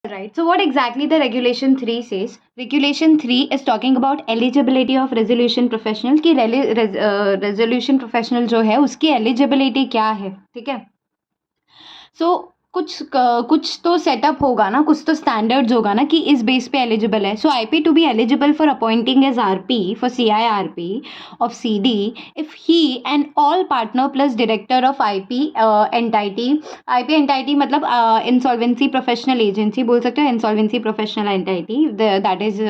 Right. So what exactly the Regulation 3 says? Regulation 3 is talking about eligibility of resolution professional कि resolution professional जो है उसकी eligibility क्या है, ठीक है? सो कुछ तो सेटअप होगा ना, कुछ तो स्टैंडर्ड्स होगा ना कि इस बेस पे एलिजिबल है. So IP to be eligible for appointing as RP for CIRP of CD if he and all partner plus director of IP entity मतलब इंसॉल्वेंसी प्रोफेशनल एजेंसी बोल सकते हो, insolvency professional entity that is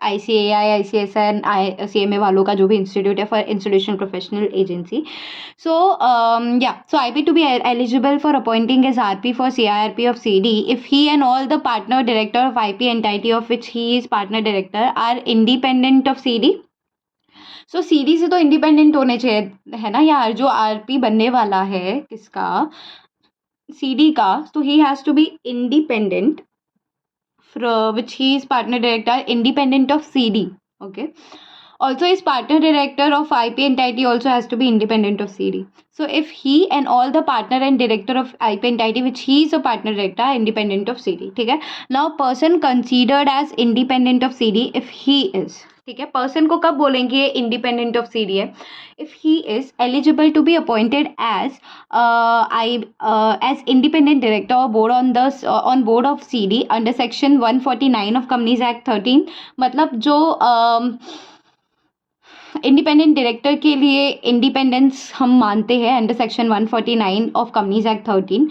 ICAI ICSI CMA वालों का जो भी institute है for institutional professional agency. So, so IP to be eligible for appointing as RP for CIRP of CD if he and all the partner director of IP entity of which he is partner director are independent of CD. So CD से तो independent होने चाहिए है ना यार, जो RP बनने वाला है किसका, CD का, so he has to be independent from which he is partner director, independent of CD. Okay. Also, his partner director of IP entity also has to be independent of CD. So, if he and all the partner and director of IP entity, which he is a partner director, are independent of CD. ठीक है. Now, person considered as independent of CD if he is. ठीक है. Person को कब बोलेंगे ये independent of CD है? If he is eligible to be appointed as as independent director or board on board of CD under section 149 of Companies Act 13. मतलब जो independent director के लिए इंडिपेंडेंस हम मानते हैं under section 149 of companies act 13,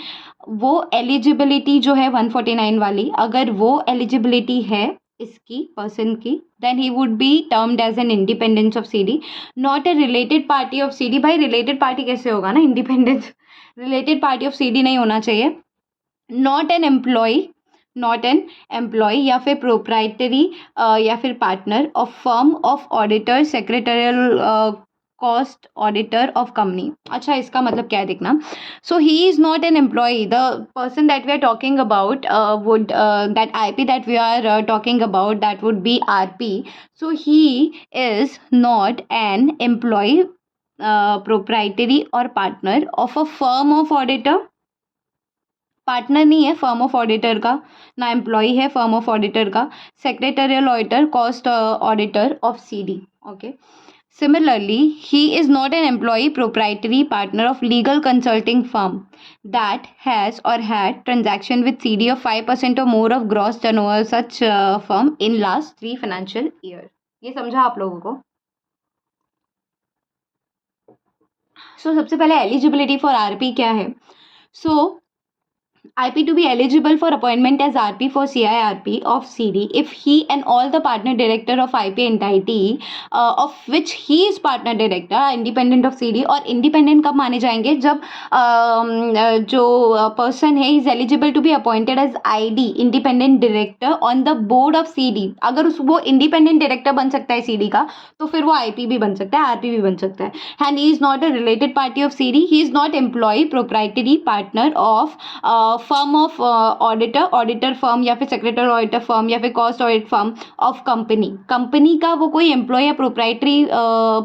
वो eligibility जो है 149 वाली, अगर वो एलिजिबिलिटी है इसकी पर्सन की, then he would be termed as an independence of CD, not a related party of CD. भाई रिलेटेड पार्टी कैसे होगा ना, independence related party of CD नहीं होना चाहिए. Not an employee, not an employee या फिर प्रोप्राइटरी या फिर partner of firm of auditor secretarial cost auditor of company. अच्छा, इसका मतलब क्या है देखना. So he is not an employee. The person that we are talking about would that IP that we are talking about that would be RP. So he is not an employee, proprietary और partner of a firm of auditor. Partner नहीं है firm of auditor का, ना employee है firm of auditor का, secretarial auditor cost auditor of CD. Okay. Similarly, he is not an employee, proprietary partner of legal consulting firm that has or had transaction with CD of 5% or more of gross turnover such firm in last 3 financial year. ये समझा आप लोगों को? So सबसे पहले eligibility for RP क्या है? So IP to be eligible for appointment as RP for CIRP of CD if he and all the partner director of IP entity of which he is partner director are independent of CD. और independent कब माने जाएंगे, जब जो person है is eligible to be appointed as ID independent director on the board of CD. अगर वो independent director बन सकता है CD का, तो फिर वो IP भी बन सकता है, RP भी बन सकता है. And he is not a related party of CD. He is not employee, proprietary partner of firm of auditor firm या फिर सेक्रेटरी ऑडिटर फर्म या फिर cost audit firm of company का वो कोई एम्प्लॉय या proprietary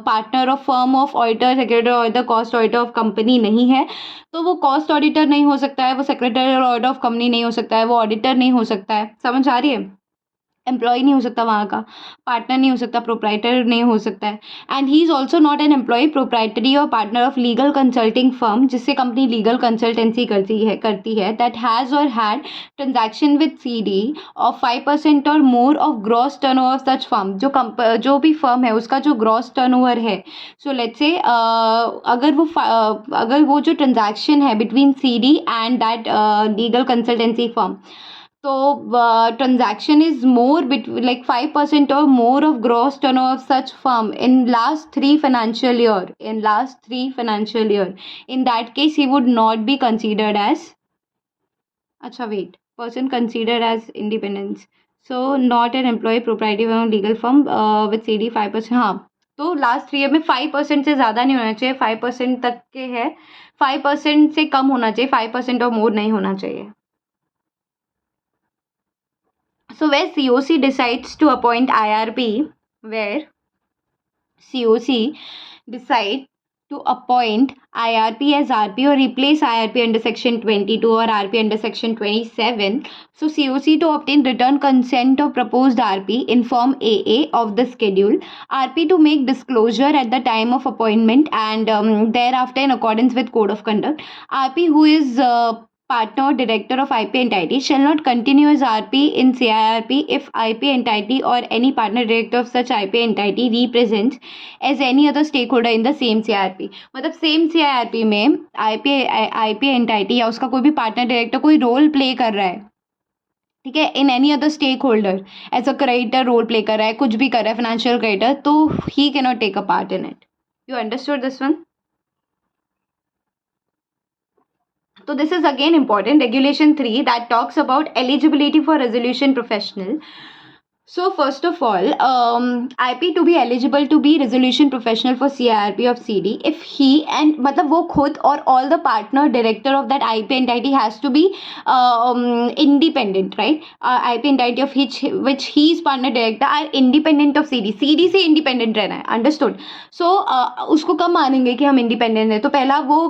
partner of firm of auditor secretary auditor cost auditor of company नहीं है, तो वो कॉस्ट ऑडिटर नहीं हो सकता है, वो सेक्रेटरी ऑडिटर ऑफ कंपनी नहीं हो सकता है, वो ऑडिटर नहीं हो सकता है. समझ आ रही है? एम्प्लॉय नहीं हो सकता वहाँ का, पार्टनर नहीं हो सकता, प्रोप्राइटर नहीं हो सकता है. And he is also not an employee, proprietary और partner of legal consulting firm, जिससे कंपनी लीगल कंसल्टेंसी करती है दैट हैज़ और had transaction with CD of 5% और more of gross turnover of such firm. जो भी फर्म है उसका जो ग्रॉस टर्नओवर है, सो लेट्स से अगर वो जो ट्रांजैक्शन है between CD and that legal consultancy firm, तो transaction is more between like 5% or more of gross turnover of such firm in last 3 financial year, in that case he would not be considered as, अच्छा wait, person considered as independence, so not an employee, proprietary or legal firm with CD 5%. हाँ, तो last 3 year में 5% से ज़्यादा नहीं होना चाहिए, 5% तक के है, 5% से कम होना चाहिए, 5% और मोर नहीं होना चाहिए. So where COC decides to appoint IRP, where COC decide to appoint IRP as RP or replace IRP under section 22 or RP under section 27. So COC to obtain return consent of proposed RP in form AA of the schedule, RP to make disclosure at the time of appointment and thereafter in accordance with code of conduct. RP who is partner or director of IP entity shall not continue as RP in CIRP if IP entity or any partner director of such IP entity represents as any other stakeholder in the same CIRP. मतलब same CIRP में IP entity या उसका कोई भी partner director कोई role play कर रहा है, ठीक है, in any other stakeholder as a creditor role play कर रहा है, कुछ भी कर रहा है फाइनेंशियल क्रेडिटर, तो he can not take a part in it. You understood this one? So this is again important, regulation 3 that talks about eligibility for resolution professional. So first of all, IP to be eligible to be resolution professional for CIRP of CD if he and मतलब वो खुद और all the partner director of that IP entity has to be independent, right? IP entity of which he is partner director are independent of CD. CD से independent रहना है, understood? So उसको कब मानेंगे कि हम independent है? तो पहला वो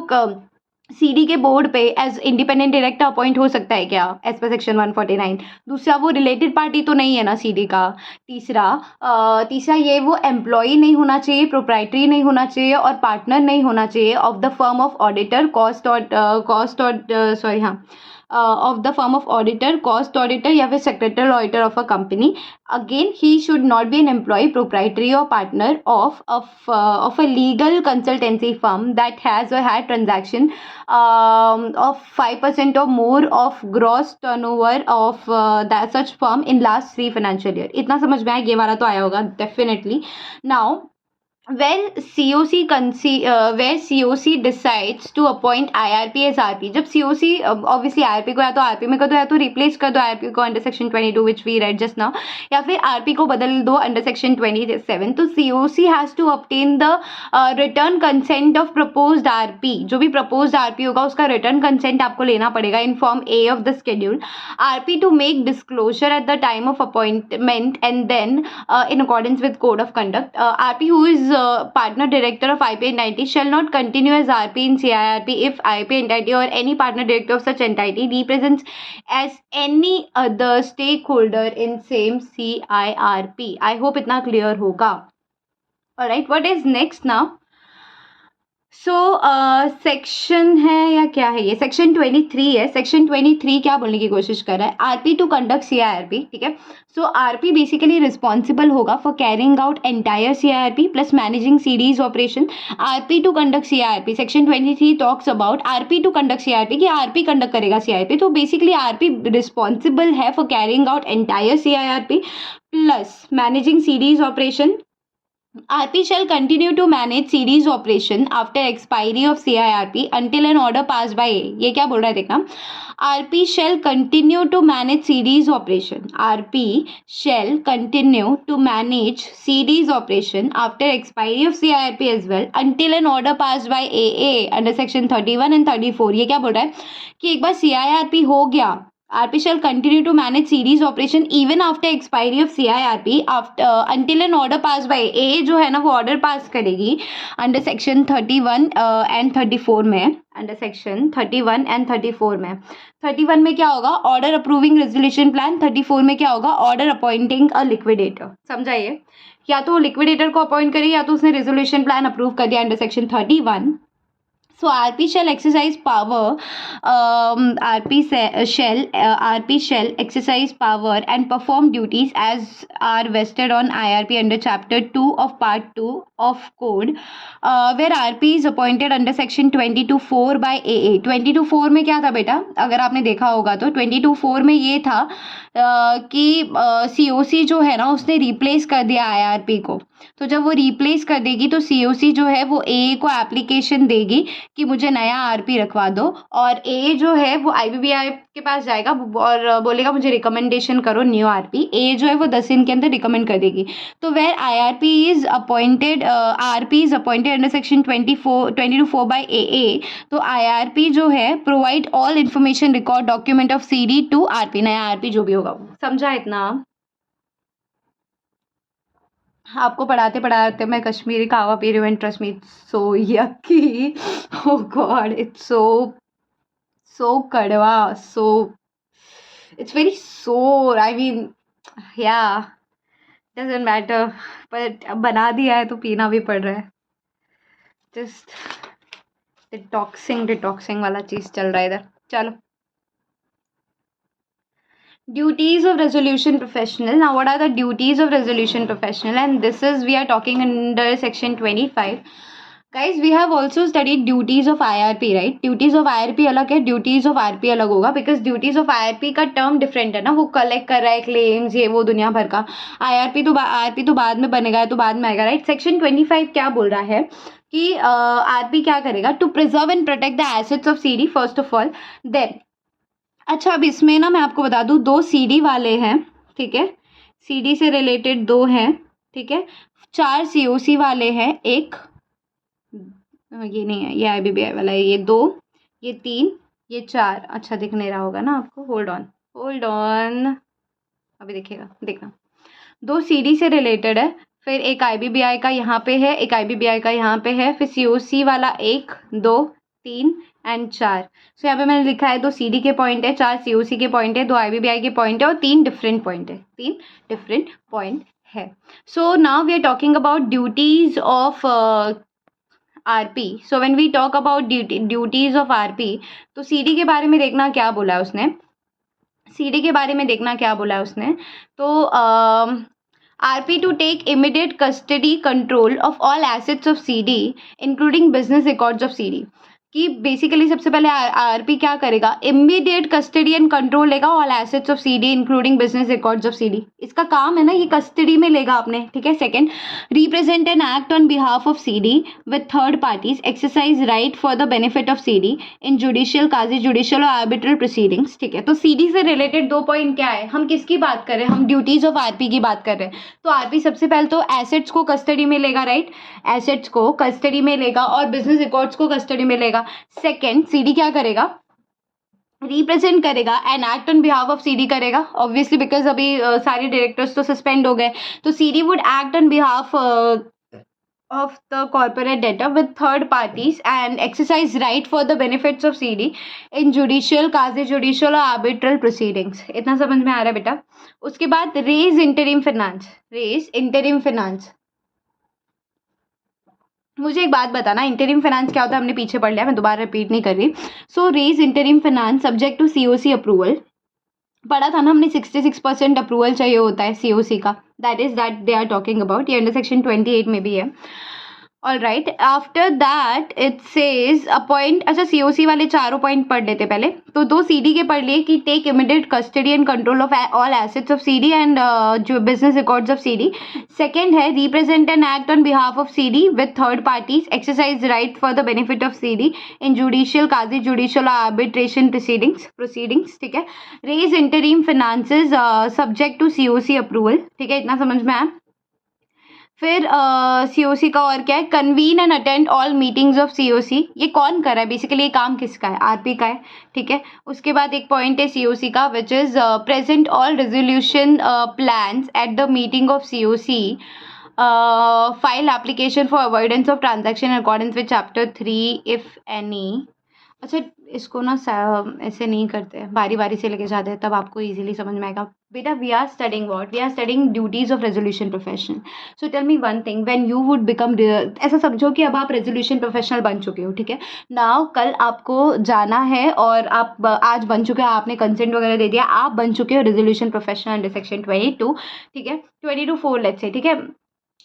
सीडी के बोर्ड पे एज इंडिपेंडेंट डायरेक्टर अपॉइंट हो सकता है क्या एज पर सेक्शन 149. दूसरा वो रिलेटेड पार्टी तो नहीं है ना सीडी का. तीसरा ये वो एम्प्लॉई नहीं होना चाहिए, प्रोप्राइटरी नहीं होना चाहिए और पार्टनर नहीं होना चाहिए of the firm of auditor of the firm of auditor, cost auditor या फिर secretarial auditor of a company. Again, he should not be an employee, proprietary or partner of a legal consultancy firm that has or had transaction of 5% or more of gross turnover of that such firm in last 3 financial year. इतना समझ में आया? ये वाला तो आया होगा definitely. Now when COC decides to appoint IRP as RP, जब COC obviously IRP को या तो RP में कर दो या तो replace कर दो IRP को under section 22 which we read just now, या फिर RP को बदल दो under section 27, तो COC has to obtain the return consent of proposed RP. जो भी proposed RP होगा उसका return consent आपको लेना पड़ेगा in form A of the schedule. RP to make disclosure at the time of appointment and then in accordance with code of conduct. RP who is partner director of IP entity shall not continue as RP in CIRP if IP entity or any partner director of such entity represents as any other stakeholder in same CIRP. I hope इतना clear होगा. Alright, what is next now? So section है या क्या है ये? Section 23 है. Section 23 क्या बोलने की कोशिश कर रहा है? आरपी टू कंडक्ट सीआईआरपी, ठीक है. सो आरपी बेसिकली रिस्पॉन्सिबल होगा for carrying out entire CIRP plus managing CD's operation. RP to conduct CIRP section 23 talks about RP to conduct CIRP कि आरपी कंडक्ट करेगा सीआईआरपी. तो basically RP responsible है for carrying out entire CIRP plus managing CD's operation. RP shall continue to manage series operation after expiry of CIRP until an order passed by A. ये क्या बोल रहा है देखना. RP shall continue to manage series operation. RP shall continue to manage series operation after expiry of CIRP as well until an order passed by AA under section 31 and 34. ये क्या बोल रहा है कि एक बार CIRP हो गया, RP shall continue to manage series operation even after expiry of CIRP after until an order passed by A. जो है ना वो order pass करेगी under section 31 and 34 में. अंडर सेक्शन 31 एंड 34 में. 31 में क्या होगा? Order approving resolution plan. 34 में क्या होगा? Order appointing a liquidator. समझाइए, या तो लिक्विडेटर को अपॉइंट करिए या तो उसने रेजोल्यूशन प्लान अप्रूव कर दिया under section 31. So RP shall exercise power. RP shall exercise power and perform duties as are vested on IRP under Chapter 2 of Part 2 of Code, where RP is appointed under Section 22(4) by AA. 22(4) में क्या था बेटा? अगर आपने देखा होगा तो 22(4) में ये था कि COC जो है ना उसने रिप्लेस कर दिया IRP को. तो जब वो रिप्लेस कर देगी तो COC जो है वो AA को एप्लीकेशन देगी कि मुझे नया आरपी रखवा दो, और ए जो है वो IBBI के पास जाएगा और बोलेगा मुझे रिकमेंडेशन करो न्यू आरपी. ए जो है वो 10 दिन के अंदर रिकमेंड कर देगी. तो where RP is appointed under section 22(4) by AA, तो IRP जो है provide all information record document of CD to RP. नया आरपी जो भी होगा वो. समझा इतना? आपको पढ़ाते पढ़ाते मैं कश्मीरी कहवा पी रही हूँ, and trust me so yucky, oh God it's so कड़वा, so it's very sour, I mean yeah doesn't matter, but अब बना दिया है तो पीना भी पड़ रहा है। जस्ट डिटॉक्सिंग वाला चीज़ चल रहा है इधर। चलो, duties of resolution professional. Now what are the duties of resolution professional, and this is we are talking under section 25. Guys, we have also studied duties of IRP, right? duties of IRP अलग है, duties of RP अलग होगा, because duties of IRP का term different है ना, वो collect कर रहा है claims, ये वो दुनिया भर का। IRP तो बाद में बनेगा, तो बाद में आएगा, राइट? सेक्शन 25 क्या बोल रहा है कि RP क्या करेगा? To preserve and protect the assets of CD first of all, then अच्छा, अब इसमें ना मैं आपको बता दूँ, 2 CD वाले हैं, ठीक है? CD से रिलेटेड 2 हैं, ठीक है? 4 COC वाले हैं, एक ये नहीं है, ये IBBI वाला है, ये 2, ये 3, ये 4। अच्छा, दिख नहीं रहा होगा ना आपको, होल्ड ऑन, अभी दिखेगा, देखना। 2 CD से रिलेटेड है, फिर एक IBBI का यहाँ पे है, एक IBBI का यहाँ पे है, फिर COC वाला 1, 2, 3 एंड 4। सो यहाँ पे मैंने लिखा है 2 CD के पॉइंट है, 4 COC के पॉइंट है, 2 IBBI के पॉइंट है और 3 डिफरेंट पॉइंट है, 3 डिफरेंट पॉइंट है। So now we are talking about duties of RP. So when we talk about duties of RP, तो CD के बारे में देखना क्या बोला है उसने, CD के बारे में देखना क्या बोला है उसने, तो RP to take immediate custody control of all assets of CD including business records of CD, कि बेसिकली सबसे पहले RP क्या करेगा? इमीडिएट कस्टडी एंड कंट्रोल लेगा all assets of CD including business records of CD। इसका काम है ना, ये कस्टडी में लेगा आपने, ठीक है? Second, represent and act on behalf of CD with third parties, exercise right for the benefit of CD in judicial, quasi judicial और आर्बिट्रल प्रोसीडिंग्स, ठीक है? तो CD से रिलेटेड 2 पॉइंट क्या है? हम किसकी बात कर रहे हैं? हम ड्यूटीज ऑफ RP की बात कर रहे हैं। तो RP सबसे पहले तो एसेट्स को कस्टडी में लेगा, राइट? एसेट्स को कस्टडी में लेगा और बिजनेस रिकॉर्ड्स को कस्टडी में लेगा। सेकेंड, CD क्या करेगा? रिप्रेजेंट करेगा and act on behalf of CD करेगा, ऑब्वियसली बिकॉज अभी सारे डायरेक्टर्स तो सस्पेंड हो गए, तो CD would act on behalf of the corporate debtor with third parties and exercise right for the benefits of CD in judicial, quasi judicial और arbitral proceedings। इतना समझ में आ रहा है बेटा? उसके बाद raise interim finance। मुझे एक बात बताना, इंटरिम फाइनेंस क्या होता है? हमने पीछे पढ़ लिया, मैं दोबारा रिपीट नहीं कर रही। So raise interim finance subject to COC approval, पढ़ा था ना हमने, 66% अप्रूवल चाहिए होता है COC का, that they are talking about, ये अंडर सेक्शन 28 में भी है। All right, after that it says appoint, अच्छा COC वाले चारों पॉइंट पढ़ लेते पहले, तो 2 CD के पढ़ लिए कि take immediate custody and control of all assets of CD and जो business records of CD। Second है represent and act on behalf of CD with third parties, exercise right for the benefit of CD in judicial, quasi judicial और arbitration proceedings, ठीक है? Raise interim finances subject to COC approval, ठीक है? इतना समझ में आया? फिर COC का और क्या है? Convene and attend all meetings of COC। ये कौन कर रहा है बेसिकली? ये काम किसका है? RP का है, ठीक है? उसके बाद एक पॉइंट है COC का, which is present all resolution plans eight the meeting of COC, file application for avoidance of transaction in accordance with chapter 3 if any. अच्छा, इसको ना ऐसे नहीं करते, बारी बारी से लेके जाते हैं, तब आपको इजीली समझ में आएगा बेटा। We are studying what? We are studying duties of resolution professional. So tell me one thing, when you would become, ऐसा समझो कि अब आप रेजोल्यूशन प्रोफेशनल बन चुके हो, ठीक है? नाउ कल आपको जाना है और आप आज बन चुके हो, आपने कंसेंट वगैरह दे दिया, आप बन चुके हो रेजोल्यूशन प्रोफेशनल अंडर सेक्शन 22, ठीक है? 22(4) लेट्स से, ठीक है?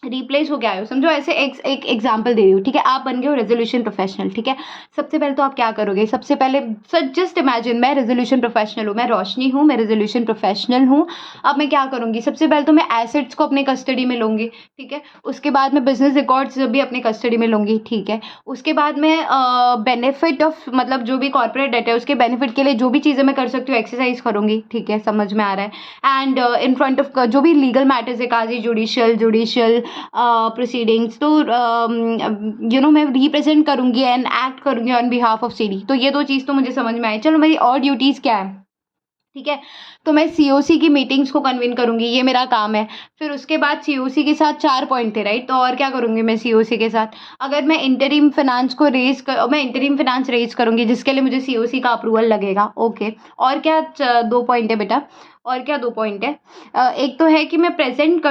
रिप्लेस हो गया है, समझो ऐसे एक एग्जांपल दे रही हूँ, ठीक है? आप बन गए हो रेजोल्यूशन प्रोफेशनल, ठीक है? सबसे पहले तो आप क्या करोगे? सबसे पहले सर जस्ट इमेजिन, मैं रेजोल्यूशन प्रोफेशनल हूँ, मैं रोशनी हूँ, मैं रेजोल्यूशन प्रोफेशनल हूँ। अब मैं क्या करूँगी? सबसे पहले तो मैं एसेट्स को अपने कस्टडी में लूँगी, ठीक है? उसके बाद मैं बिजनेस रिकॉर्ड्स भी अपने कस्टडी में लूँगी, ठीक है? उसके बाद मैं बेनिफिट ऑफ, मतलब जो भी कॉर्पोरेट डेट है उसके बेनिफिट के लिए जो भी चीज़ें मैं कर सकती हूँ एक्सरसाइज करूँगी, ठीक है? समझ में आ रहा है? एंड इन फ्रंट ऑफ जो भी लीगल मैटर्स है, काजी जुडिशियल प्रोसीडिंग्स, तो मैं रिप्रेजेंट करूंगी एंड एक्ट करूंगी ऑन बिहाफ ऑफ CD। तो ये 2 चीज़ तो मुझे समझ में आई। चलो, मेरी और ड्यूटीज़ क्या है? ठीक है। तो मैं सीओसी की मीटिंग्स को कन्वीन करूँगी, ये मेरा काम है। फिर उसके बाद सीओसी के साथ 4 पॉइंट थे, राइट? तो और क्या करूँगी मैं सीओसी के साथ? अगर मैं इंटरिम फाइनेंस मैं इंटरिम फाइनेंस रेज़ करूँगी जिसके लिए मुझे सीओसी का अप्रूवल लगेगा, ओके। और क्या 2 पॉइंट है बेटा? और क्या 2 पॉइंट है? एक तो है कि मैं प्रेज़ेंट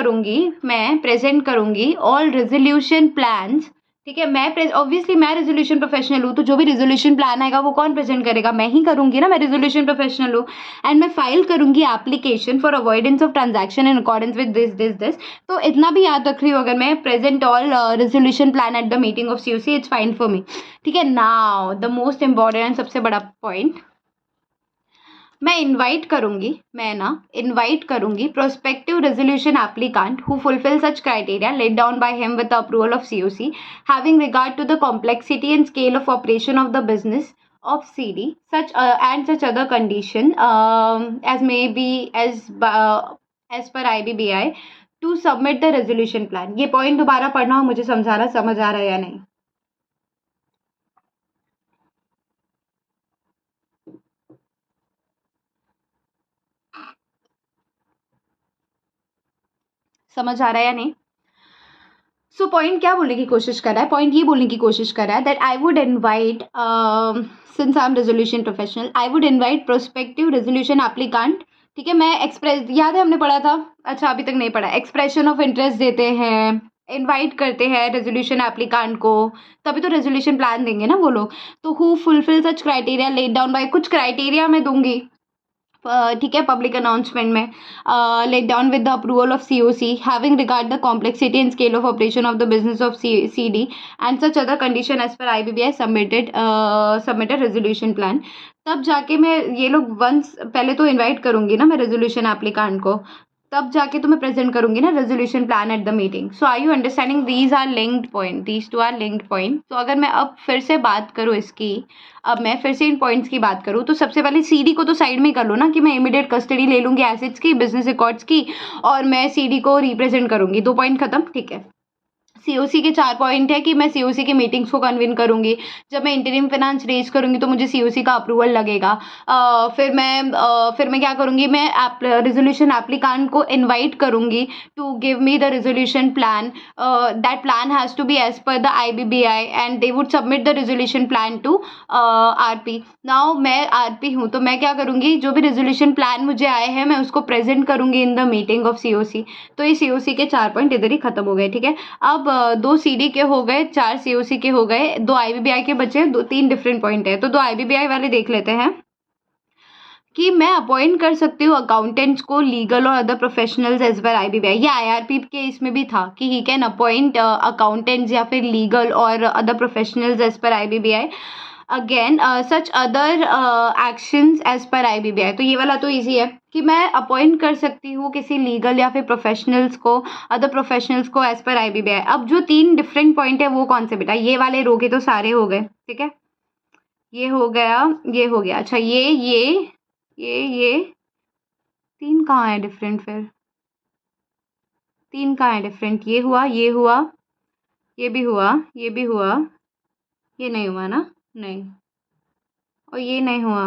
करूँगी ऑल रेज़ोल्यूशन प्लान्स, ठीक है। ऑब्वियसली मैं रेज़ोल्यूशन प्रोफ़ेशनल हूँ, तो जो भी रेज़ोल्यूशन प्लान आएगा वो कौन प्रेज़ेंट करेगा? मैं ही करूँगी ना, मैं रेज़ोल्यूशन प्रोफ़ेशनल हूँ। एंड मैं फाइल करूँगी application for avoidance of transaction in accordance with this. तो इतना भी याद रख रही हूँ, अगर मैं present all resolution plan at the meeting of COC, it's fine for me, ठीक है। Now the most important and सबसे बड़ा पॉइंट, मैं इनवाइट करूँगी prospective resolution applicant who fulfil such criteria laid down by him with the approval of COC having regard to the complexity and scale of operation of the business of CD, such other condition as may be as per IBBI to submit the resolution plan। ये point दोबारा पढ़ना और मुझे समझाना, समझ आ रहा है या नहीं? समझ आ रहा है या नहीं? सो पॉइंट क्या बोलने की कोशिश कर रहा है? पॉइंट ये बोलने की कोशिश कर रहा है that I would invite, since I am resolution professional, I would invite prospective resolution applicant, ठीक है। मैं एक्सप्रेस, याद है हमने पढ़ा था? अच्छा, अभी तक नहीं पढ़ा। एक्सप्रेशन ऑफ इंटरेस्ट देते हैं, इनवाइट करते हैं रेजोल्यूशन एप्लीकांट को, तभी तो रेजोल्यूशन प्लान देंगे ना वो लोग। तो who fulfil such criteria laid down by, कुछ क्राइटेरिया मैं दूंगी, ठीक है, पब्लिक अनाउंसमेंट में, laid down with the approval of COC having regard the complexity and scale of operation of the business of CD and such other condition as per IBBI submitted resolution plan. तब जाके मैं ये लोग once पहले तो invite करूंगी ना मैं रेजोल्यूशन एप्लीकांट को, तब जाके तो मैं प्रेजेंट करूंगी ना resolution plan at the meeting. So are you understanding? These two are linked point. तो अगर मैं अब फिर से बात करूँ इसकी, अब मैं फिर से इन पॉइंट्स की बात करूँ, तो सबसे पहले सीडी को तो साइड में कर लो ना, कि मैं इमीडिएट कस्टडी ले लूँगी एसेट्स की, बिजनेस रिकॉर्ड्स की, और मैं सीडी को रिप्रेजेंट करूँगी। 2 पॉइंट खत्म, ठीक है। सीओसी के 4 पॉइंट है कि मैं सीओसी की मीटिंग्स को कन्वीन करूँगी। जब मैं इंटरिम फाइनेंस रेज करूँगी तो मुझे सीओसी का अप्रूवल लगेगा। फिर मैं क्या करूँगी? मैं रेजोल्यूशन एप्लीकांट को इनवाइट करूँगी to give me the resolution plan. That plan has to be as per the IBBI and they would submit the resolution plan to RP. Now मैं आरपी हूँ, तो मैं क्या करूँगी? जो भी रेजोल्यूशन प्लान मुझे आए हैं मैं उसको प्रेजेंट करूँगी in the meeting of COC. तो ये सीओसी के 4 पॉइंट इधर ही खत्म हो गए, ठीक है। अब 2 सीडी के हो गए, 4 सीओसी के हो गए, 2 आईबीबीआई के बचे, 3 डिफरेंट पॉइंट है। तो 2 आईबीबीआई वाले देख लेते हैं कि मैं अपॉइंट कर सकती हूँ अकाउंटेंट्स को, लीगल और other professionals as per IBBI. ये आईआरपी के इसमें भी था कि ही कैन अपॉइंट अकाउंटेंट्स या फिर लीगल और other professionals as per IBBI. Again such other actions as per IBBI. तो ये वाला तो इजी है कि मैं अपॉइंट कर सकती हूँ किसी लीगल या फिर प्रोफेशनल्स को, अदर प्रोफेशनल्स को एज पर आईबीबीआई। अब जो 3 डिफरेंट पॉइंट है वो कौन से बेटा? ये वाले रोगे तो सारे हो गए, ठीक है। ये हो गया, ये हो गया। अच्छा, ये 3 कहाँ है डिफरेंट? फिर 3 कहाँ है डिफरेंट? ये हुआ, ये हुआ, ये भी हुआ, ये भी हुआ, ये नहीं हुआ ना? नहीं, और ये नहीं हुआ,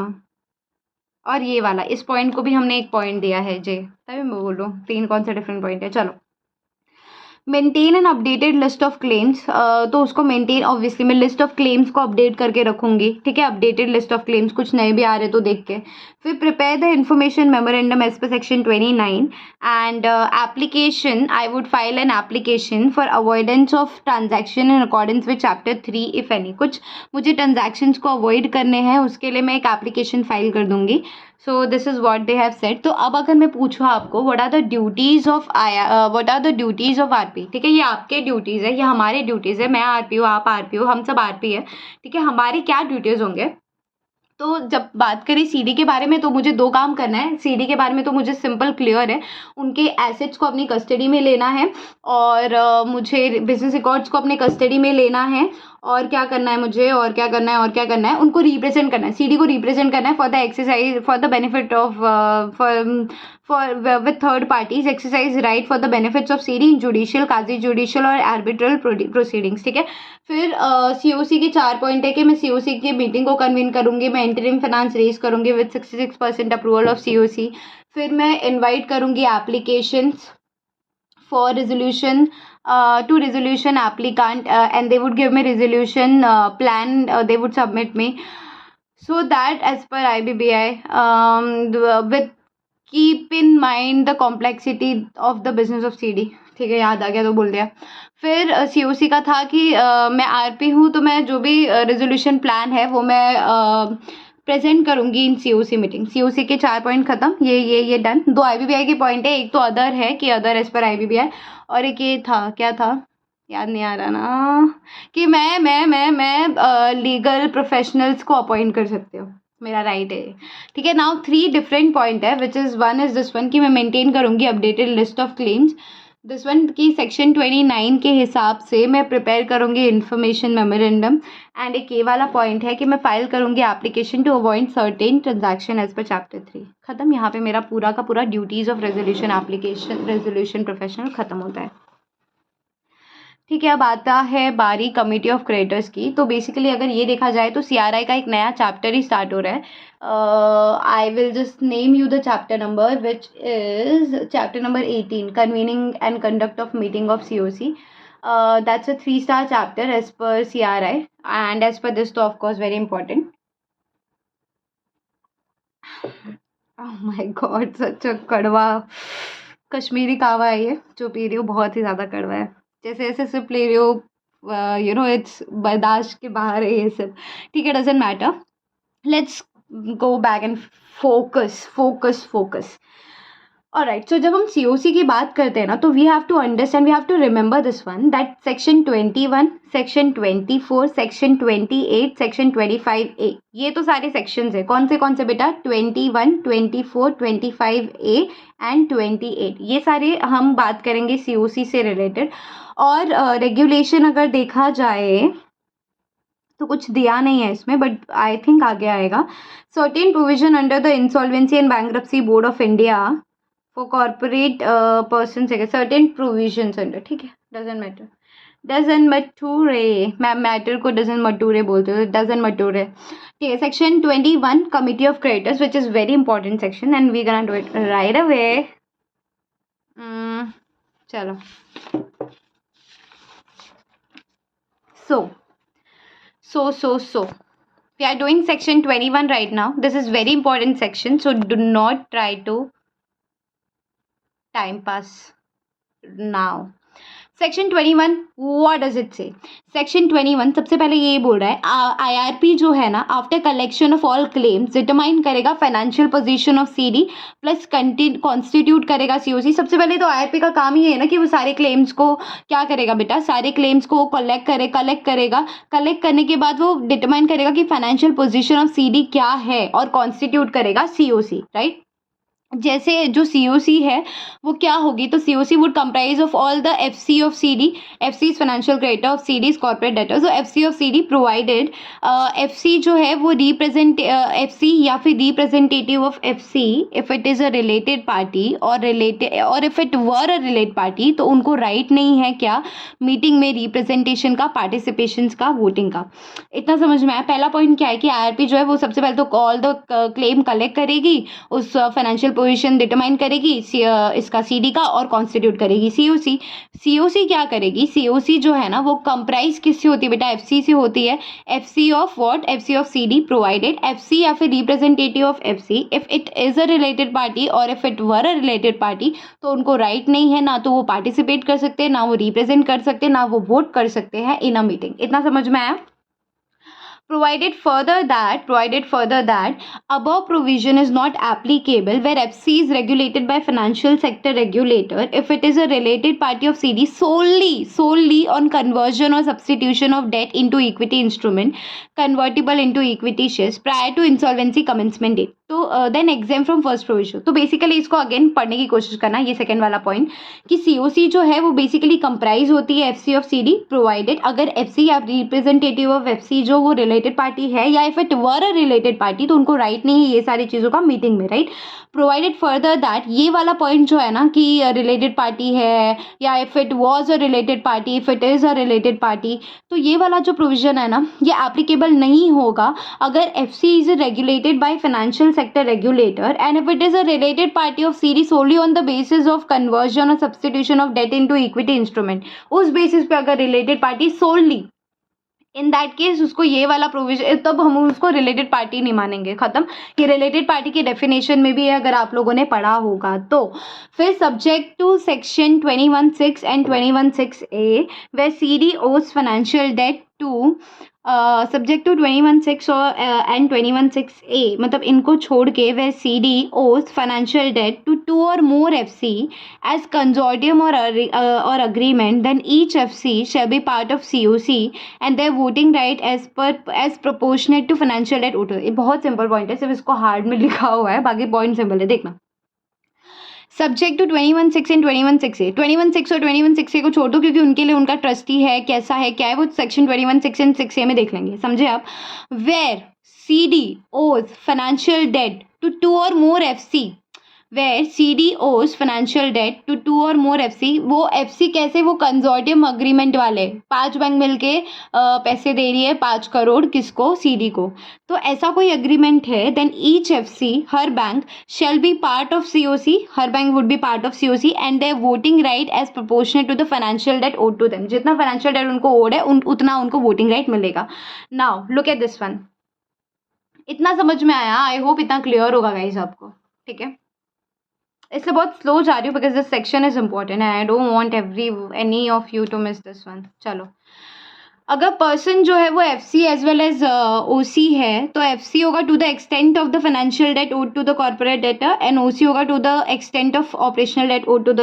और ये वाला, इस पॉइंट को भी हमने एक पॉइंट दिया है जे, तभी मैं बोल रहा हूँ 3 कौन सा डिफरेंट पॉइंट है। चलो, maintain an updated list of claims. तो उसको मेंटेन, ऑब्वियसली मैं लिस्ट ऑफ क्लेम्स को अपडेट करके रखूंगी, ठीक है। अपडेटेड लिस्ट ऑफ क्लेम्स, कुछ नए भी आ रहे तो देख के। फिर prepare the information memorandum as per section 29 and application, I would file an application for avoidance of transaction in accordance with chapter 3 if any. कुछ मुझे ट्रांजैक्शंस को अवॉइड करने हैं, उसके लिए मैं एक एप्लीकेशन फाइल कर दूंगी। So this is what they have said. तो अब अगर मैं पूछूँ आपको what are the duties of RP, ठीक है, ये आपके ड्यूटीज़ है, ये हमारे ड्यूटीज़ है। मैं आरपी हूँ, आप आरपी हो, हम सब आरपी है, ठीक है। हमारे क्या ड्यूटीज़ होंगे? तो जब बात करें सीडी के बारे में, तो मुझे 2 काम करना है। सीडी के बारे में तो मुझे सिंपल क्लियर है, उनके एसेट्स को अपनी कस्टडी में लेना है, और मुझे बिजनेस रिकॉर्ड्स को अपने कस्टडी में लेना है, और क्या करना है मुझे, और क्या करना है, और क्या करना है, उनको रिप्रेजेंट करना है, सीडी को रिप्रेजेंट करना है for the exercise, for the benefit of for with third parties, exercise right for the benefits of CD in judicial, quasi judicial और आर्बिट्रल प्रोसीडिंग्स, ठीक है। फिर सीओसी के 4 पॉइंट है कि मैं सीओसी की मीटिंग को कन्वीन करूंगी, मैं इंटरिम फाइनेंस रेज करूंगी विद 66% अप्रूवल ऑफ सीओसी, फिर मैं इनवाइट करूंगी applications for resolution to resolution applicant and they would give me resolution plan, they would submit me, so that as per IBBI with keep in mind the complexity of the business of CD, ठीक है, याद आ गया तो बोल दिया। फिर COC का था कि मैं RP हूँ तो मैं जो भी रेजोल्यूशन प्लान है वो मैं प्रेजेंट करूंगी इन COC मीटिंग। COC के 4 पॉइंट खत्म, ये डन। 2 IBBI के पॉइंट है, एक तो अदर है कि अदर एज पर IBBI, और एक ये था, क्या था याद नहीं आ रहा ना, कि मैं लीगल प्रोफेशनल्स को अपॉइंट कर सकती हूँ, मेरा राइट है, ठीक है। नाउ 3 डिफरेंट पॉइंट है which is one is this one कि मैं मेंटेन करूँगी updated list of claims, this one की सेक्शन 29 के हिसाब से मैं प्रिपेयर करूँगी इन्फॉर्मेशन मेमोरेंडम, एंड एक ये वाला पॉइंट है कि मैं फाइल करूँगी application to avoid certain transaction as per chapter 3। खत्म, यहाँ पे मेरा पूरा का पूरा duties of resolution application resolution professional खत्म होता है, ठीक है। अब आता है बारी कमिटी ऑफ क्रेडिटर्स की। तो बेसिकली अगर ये देखा जाए तो CRI का एक नया चैप्टर ही स्टार्ट हो रहा है। I will just name you the chapter number which is chapter number 18, convening and conduct of meeting of COC। That's a 3-star chapter as per CRI and as per this तो of course very important. Oh my God, such a कड़वा कश्मीरी कावा है ये जो P रही हूँ, बहुत ही ज़्यादा कड़वा है, जैसे ऐसे सिर्फ ले रही हो, यू नो इट्स बर्दाश्त के बाहर है ये सब, ठीक है, doesn't matter. Let's go back and focus. Alright, so जब हम COC की बात करते हैं ना तो we have to understand, we have to remember this one that section 21, section 24, section 28, section 25A, ये तो सारे सेक्शंस है। कौन से बेटा? 21, 24, 25A एंड 28, ये सारे हम बात करेंगे COC से रिलेटेड। और रेगुलेशन अगर देखा जाए तो कुछ दिया नहीं है इसमें, बट आई थिंक आगे आएगा। Certain provision under the Insolvency and Bankruptcy Board of India for corporate person से सर्टेन प्रोविजंस अंडर, ठीक है, डजंट मैटर को डजंट मटूरे बोलते हो, डजंट मटूरे, ठीक है। Section 21 committee of creditors which is very important section and we gonna do it right away. चलो, so we are doing section 21 right now. This is very important section, so do not try to time pass now. Section 21 what does it से? Section 21 सबसे पहले ये बोल रहा है IRP जो है ना, after collection of all claims determine करेगा financial position of CD plus constitute करेगा COC। सबसे पहले तो IRP का काम ही है ना कि वो सारे क्लेम्स को क्या करेगा बेटा, सारे क्लेम्स को कलेक्ट करेगा, कलेक्ट करने के बाद वो डिटरमाइन करेगा कि फाइनेंशियल पोजीशन ऑफ CD क्या है और कॉन्स्टिट्यूट करेगा COC, राइट। जैसे जो COC है वो क्या होगी, तो COC would comprise of all the FC of CD, FC is financial creditor of CD is corporate debtor, so FC of CD provided FC जो है वो रिप्रेजेंट FC या फिर representative of FC if it is a related party और if it were a related party तो उनको right नहीं है क्या, मीटिंग में रिप्रेजेंटेशन का, पार्टिसिपेशन का, वोटिंग का। इतना समझ में आया। पहला पॉइंट क्या है कि IRP जो है वो सबसे पहले तो ऑल द क्लेम कलेक्ट करेगी, उस फाइनेंशियल पोजीशन डिटरमाइन करेगी इसका CD का और कॉन्स्टिट्यूट करेगी COC क्या करेगी, COC जो है ना वो कंप्राइज किससे होती है बेटा, FC से होती है। FC of what, FC of CD provided, FC या फिर representative of FC if it is a related party और if it were a related party तो उनको राइट नहीं है, ना तो वो पार्टिसिपेट कर सकते हैं, ना वो रिप्रेजेंट कर सकते हैं, ना वो वोट कर सकते हैं इन अ मीटिंग। इतना समझ में आया। Provided further that above provision is not applicable where FC is regulated by financial sector regulator if it is a related party of CD solely on conversion or substitution of debt into equity instrument convertible into equity shares prior to insolvency commencement date. तो then exam from first provision. तो basically इसको again पढ़ने की कोशिश करना, ये second वाला point, कि सीओसी जो है वो बेसिकली कंप्राइज होती है एफसी ऑफ सीडी, प्रोवाइडेड अगर एफसी या रिप्रेजेंटेटिव ऑफ एफसी जो वो रिलेटेड पार्टी है, या if it were a related party तो उनको राइट नहीं है ये सारी चीज़ों का मीटिंग में, राइट। प्रोवाइडेड फर्दर दैट, ये वाला पॉइंट जो है ना कि रिलेटेड पार्टी है, या if it was a related party, if it is a related party, तो ये वाला जो प्रोविजन है ना ये एप्लीकेबल नहीं होगा अगर FC is regulated by financial sector regulator and if it is a related party of CD solely on the basis of conversion और substitution of debt into equity instrument. उस बेसिस पे अगर related party solely, in that case उसको ये वाला provision, तब हम उसको रिलेटेड पार्टी नहीं मानेंगे, खत्म। ये रिलेटेड पार्टी की डेफिनेशन में भी है अगर आप लोगों ने पढ़ा होगा तो। फिर subject to section 21(6) and 21(6)(a where CD owes financial debt to subject to 21(6) और एंड 21(6)(a, मतलब इनको छोड़ के where CD owes financial debt to two or more FC as consortium or agreement, then each FC shall be part of COC and their voting right as proportionate to financial debt owed। ये बहुत simple point है, सिर्फ इसको hard में लिखा हुआ है, बाकी पॉइंट सिंपल है, देखना। सब्जेक्ट टू 21(6) एंड 21(6)(a, 21(6) और 21(6)(a को छोड़ दो क्योंकि उनके लिए उनका ट्रस्टी है, कैसा है, क्या है, वो सेक्शन 21(6) एंड 6(a) में देख लेंगे, समझे आप। Where CD owes financial debt to two or more FC, where CD owes financial debt to two or more FC, वो FC कैसे, वो कंजोर्टियम अग्रीमेंट वाले 5 बैंक मिलके पैसे दे रही है 5 करोड़ किसको, CD को, तो ऐसा कोई अग्रीमेंट है, देन ईच FC, हर bank, shall be part of COC, हर bank would be part of COC and their voting right as proportionate to the financial debt owed to them, जितना फाइनेंशियल डेट उनको owed है उतना उनको voting right मिलेगा। Now look at this one, इतना समझ में आया? आई होप इतना क्लियर होगा गाइस आपको, ठीक है। इसलिए बहुत स्लो जा रही हूँ because this section is important, I don't want any of you to miss this one. चलो, अगर पर्सन जो है वो FC as well as OC है तो FC होगा to the extent of the financial debt owed to the corporate debtor and OC होगा to the extent of operational debt owed to the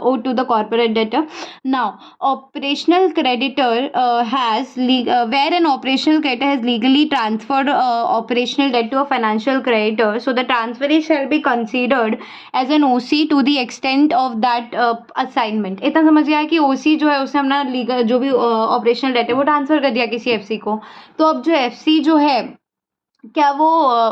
owed to the corporate debtor. Now operational creditor has where an operational creditor has legally transferred operational date to a financial creditor, so the transfer shall be considered as an OC to the extent of that assignment. इतना समझ गया कि OC जो है उसने अपना legal जो भी ऑपरेशनल डेट वो ट्रांसफर कर दिया किसी FC को, तो अब जो FC जो है क्या वो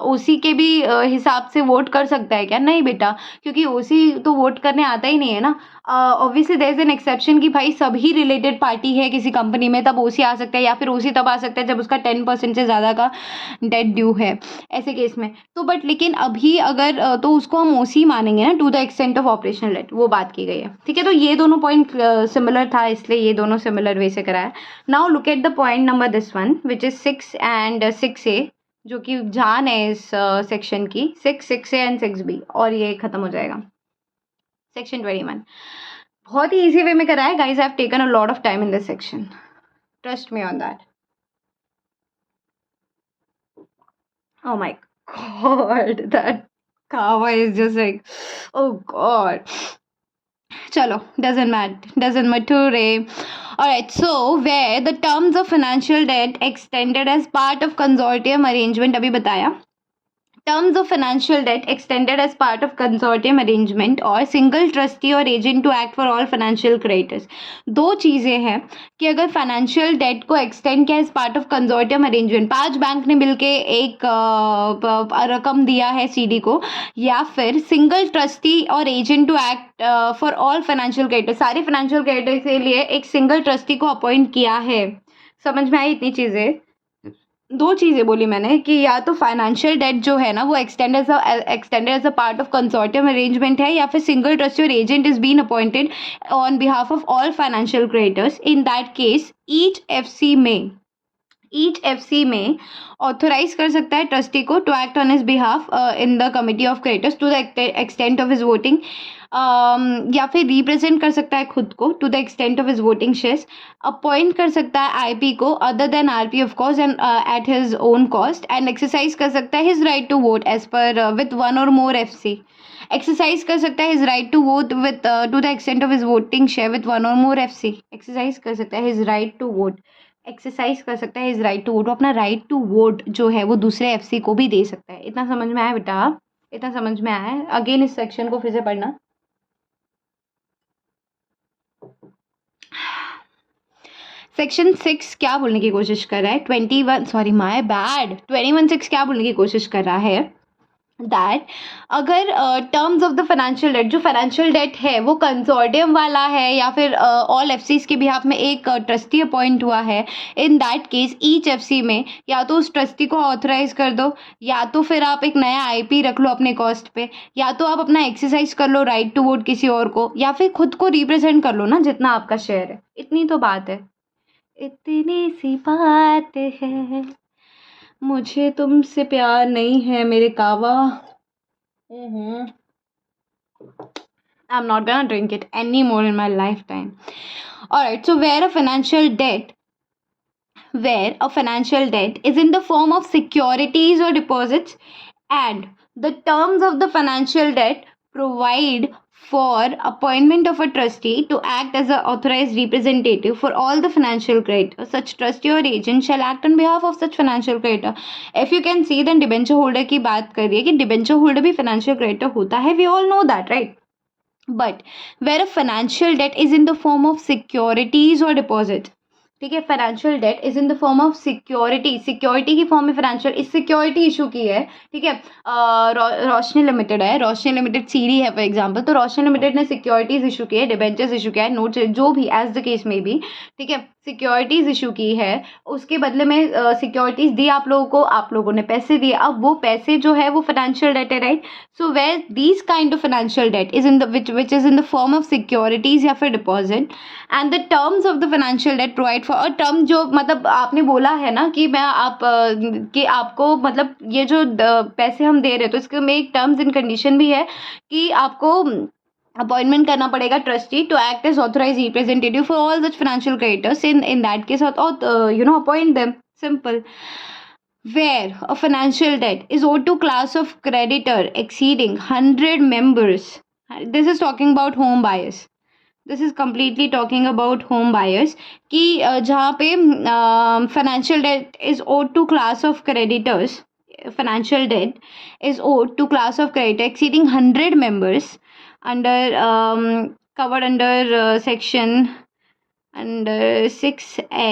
OC के भी हिसाब से वोट कर सकता है क्या? नहीं बेटा, क्योंकि OC तो वोट करने आता ही नहीं है ना। Obviously there is an exception कि भाई सभी रिलेटेड पार्टी है किसी कंपनी में तब OC आ सकता है, या फिर OC तब आ सकता है जब उसका 10% से ज़्यादा का डेट ड्यू है, ऐसे केस में तो। बट लेकिन अभी अगर तो उसको हम OC मानेंगे ना, to the extent of operational debt, वो बात की गई है, ठीक है। तो ये दोनों पॉइंट सिमिलर था इसलिए ये दोनों सिमिलर वे से कराया। Now look at the point number this one which is 6 and 6A, जो कि जान है इस सेक्शन की, 6A एंड 6B, और ये खत्म हो जाएगा सेक्शन 21। बहुत ही इजी वे में कराया guys, I have taken a lot of time in this section, trust me on that. Oh my God, that kawa is just like, oh God. Chalo, doesn't matter. Alright, so where the terms of financial debt extended as part of consortium arrangement, अभी बताया, terms of financial debt extended as part of consortium arrangement और single trustee और agent to act for all financial creditors। दो चीज़ें हैं कि अगर financial debt को एक्सटेंड किया as part of consortium arrangement, 5 bank ने मिलके एक रकम दिया है CD को, या फिर सिंगल ट्रस्टी और agent to act for all financial creditor, सारे फाइनेंशियल क्रेडिटर के लिए एक सिंगल ट्रस्टी को अपॉइंट किया है। समझ में आई इतनी चीज़ें? दो चीज़ें बोली मैंने कि या तो फाइनेंशियल डेट जो है ना वो extended as a part of consortium arrangement है, या फिर सिंगल ट्रस्टी और agent is been appointed on behalf of all financial creditors. In that case each FC में ऑथोराइज कर सकता है ट्रस्टी को to act on his behalf in the committee of creditors to the extent of his voting, या फिर represent कर सकता है खुद को to the extent of his voting shares, appoint कर सकता है IP को other than RP of course and at his own cost, and exercise कर सकता है his right to vote as per with 1 or more FC, exercise कर सकता है his right to vote with to the extent of his voting share with 1 or more FC, exercise कर सकता है his right to vote exercise कर सकता है is right to vote, वो अपना राइट टू वोट जो है वो दूसरे एफसी को भी दे सकता है। इतना समझ में आया बेटा? इतना समझ में आया है? अगेन इस सेक्शन को फिर से पढ़ना। सेक्शन 6 क्या बोलने की कोशिश कर रहा है? 21 सॉरी माय बैड 21(6) क्या बोलने की कोशिश कर रहा है? दैट अगर terms of the financial debt, जो फाइनेंशियल डेट है वो कंसोर्टियम वाला है या फिर ऑल एफसीज के बिहाफ में एक ट्रस्टी अपॉइंट हुआ है, इन दैट केस ईच एफसी में या तो उस ट्रस्टी को ऑथराइज कर दो, या तो फिर आप एक नया आईपी रख लो अपने कॉस्ट पे, या तो आप अपना एक्सरसाइज कर लो राइट टू वोट किसी और को, या फिर खुद को रिप्रेजेंट कर लो ना जितना आपका शेयर है। इतनी तो बात है, इतनी सी बात है, मुझे तुमसे प्यार नहीं है मेरे कावा। I'm not gonna drink it anymore in my lifetime. Alright, so where a financial debt is in the form of securities or deposits, and the terms of the financial debt provide for appointment of a trustee to act as an authorized representative for all the financial creditors. Such trustee or agent shall act on behalf of such financial creditor. If you can see, then debenture holder की बात कर रही है कि debenture holder भी financial creditor होता है. We all know that, right? But where a financial debt is in the form of securities or deposit, ठीक है, financial debt is in the form of security, security की form में financial इस security issue की है, ठीक है। रोशनी limited है, रोशनी लिमिटेड सीरी है फॉर एग्जांपल, तो रोशनी लिमिटेड ने सिक्योरिटीज इशू की है, डिबेंचर्स इशू किया है, नोट्स जो भी एज द केस में भी, ठीक है, सिक्योरिटीज इशू की है, उसके बदले में सिक्योरिटीज दी आप लोगों को, आप लोगों ने पैसे दिए, अब वो पैसे जो है वो फाइनेंशियल डेट है, right. So where these kind of financial debt is in the which is in the form of securities या फिर deposit, and the terms of the financial debt provide for, और टर्म जो मतलब आपने बोला है ना कि मैं कि आपको मतलब ये जो पैसे हम दे रहे हैं तो इसके में एक टर्म्स एंड कंडीशन भी है कि आपको अपॉइंटमेंट करना पड़ेगा trustee to act as authorise representative for all such financial creditors, in that case appoint them, simple. Where a financial debt is owed to class of creditor exceeding 100 members, this is talking about home buyers, this is completely talking about home buyers, कि जहाँ पे financial debt is owed to class of creditors, financial debt is owed to class of creditor exceeding 100 members under covered under section under 6A,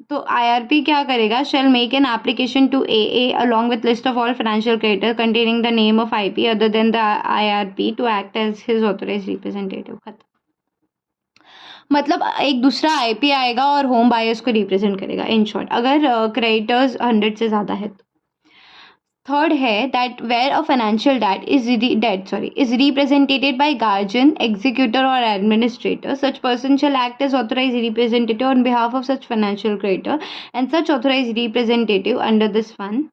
तो IRP क्या करेगा? Shall make an application to AA along with list of all financial creditor containing the name of IP other than the IRP to act as his authorised representative. खत्म। मतलब एक दूसरा IP आएगा और home buyers को represent करेगा, in short, अगर creditors 100 से ज़्यादा है तो। थर्ड है that where a financial debt is represented by guardian, executor और administrator, such person shall act as authorise representative on behalf of such financial creditor, and such authorise representative under this one